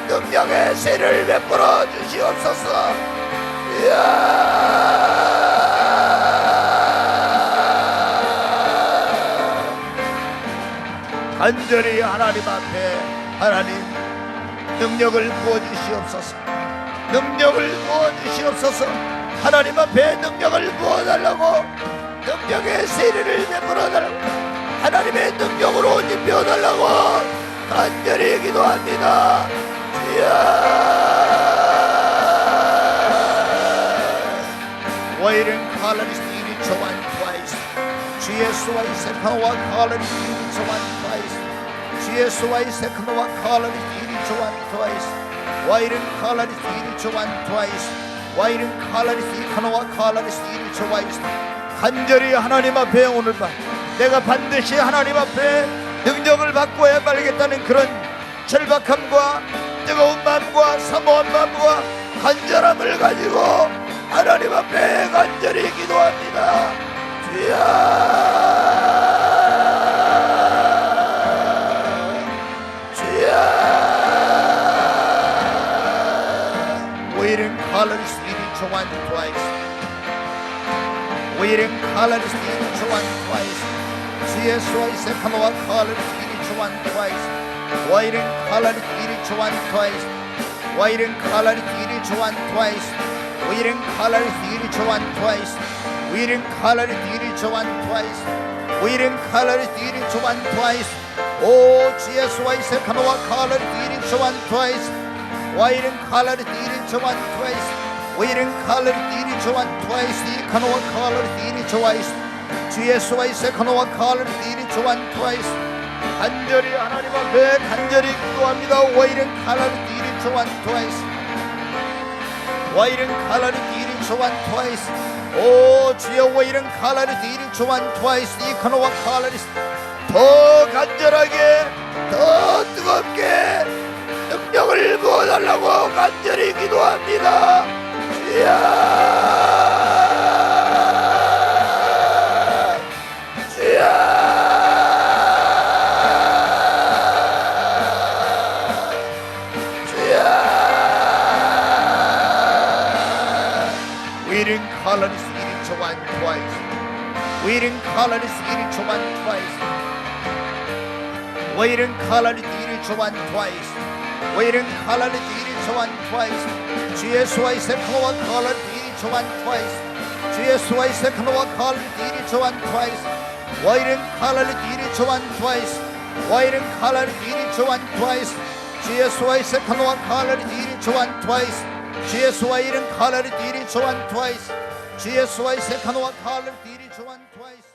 능력의 세를 베풀어 주시옵소서. 간절히 하나님 앞에 하나님 능력을 부어주시옵소서. 능력을 부어주시옵소서. 하나님 앞에 능력을 부어달라고, 능력의 세례를 베풀어달라고, 하나님의 능력으로 옷 입혀달라고 간절히 기도합니다. Waiting colors each one twice. 주 예수와의 세컨와 colors each one twice. 주 예수와의 세컨와 colors each one twice. Waiting colors each one twice. Waiting colors 세컨와 colors each twice. 간절히 하나님 앞에 오늘 밤 내가 반드시 하나님 앞에 능력을 받고야 말겠다는 그런 절박함과 뜨거운 마음과 사모한 마음과 간절함을 가지고 하나님 앞에 간절히 기도합니다. 주여 주여 Waiting waiting color each one twice. Jesus Christ, Kanoa color each one twice. Waiting color each one twice. Waiting color each one twice. Waiting color each one twice. Waiting color each one twice. Waiting color each one twice. Oh Jesus Christ, Kanoa color each one twice. Waiting color each one twice. Waiting color each one twice. Kanoa color each twice. Jesus Christ, Kanoa color each one twice. 간절히 하나님 앞에 간절히 기도합니다. Waiting color each one twice. Waiting color each one twice. 오 주여 waiting color each one twice. 이 Kanoa color 더 간절하게 더 뜨겁게 능력을 부어달라고 간절히 기도합니다. 주여 주여 주여 Waiting color each one twice. Waiting color each one twice. Waiting color each one twice. Waiting color each one twice. 주의 수와의 세크노와 color each one twice. 주의 수와의 세크노와 color each one twice. Waiting color each one twice. Waiting color each one twice. 주의 수와의 세크노와 color each one twice. 주의 수와의 color each one twice. 주의 수와의 세크노와 color each one twice.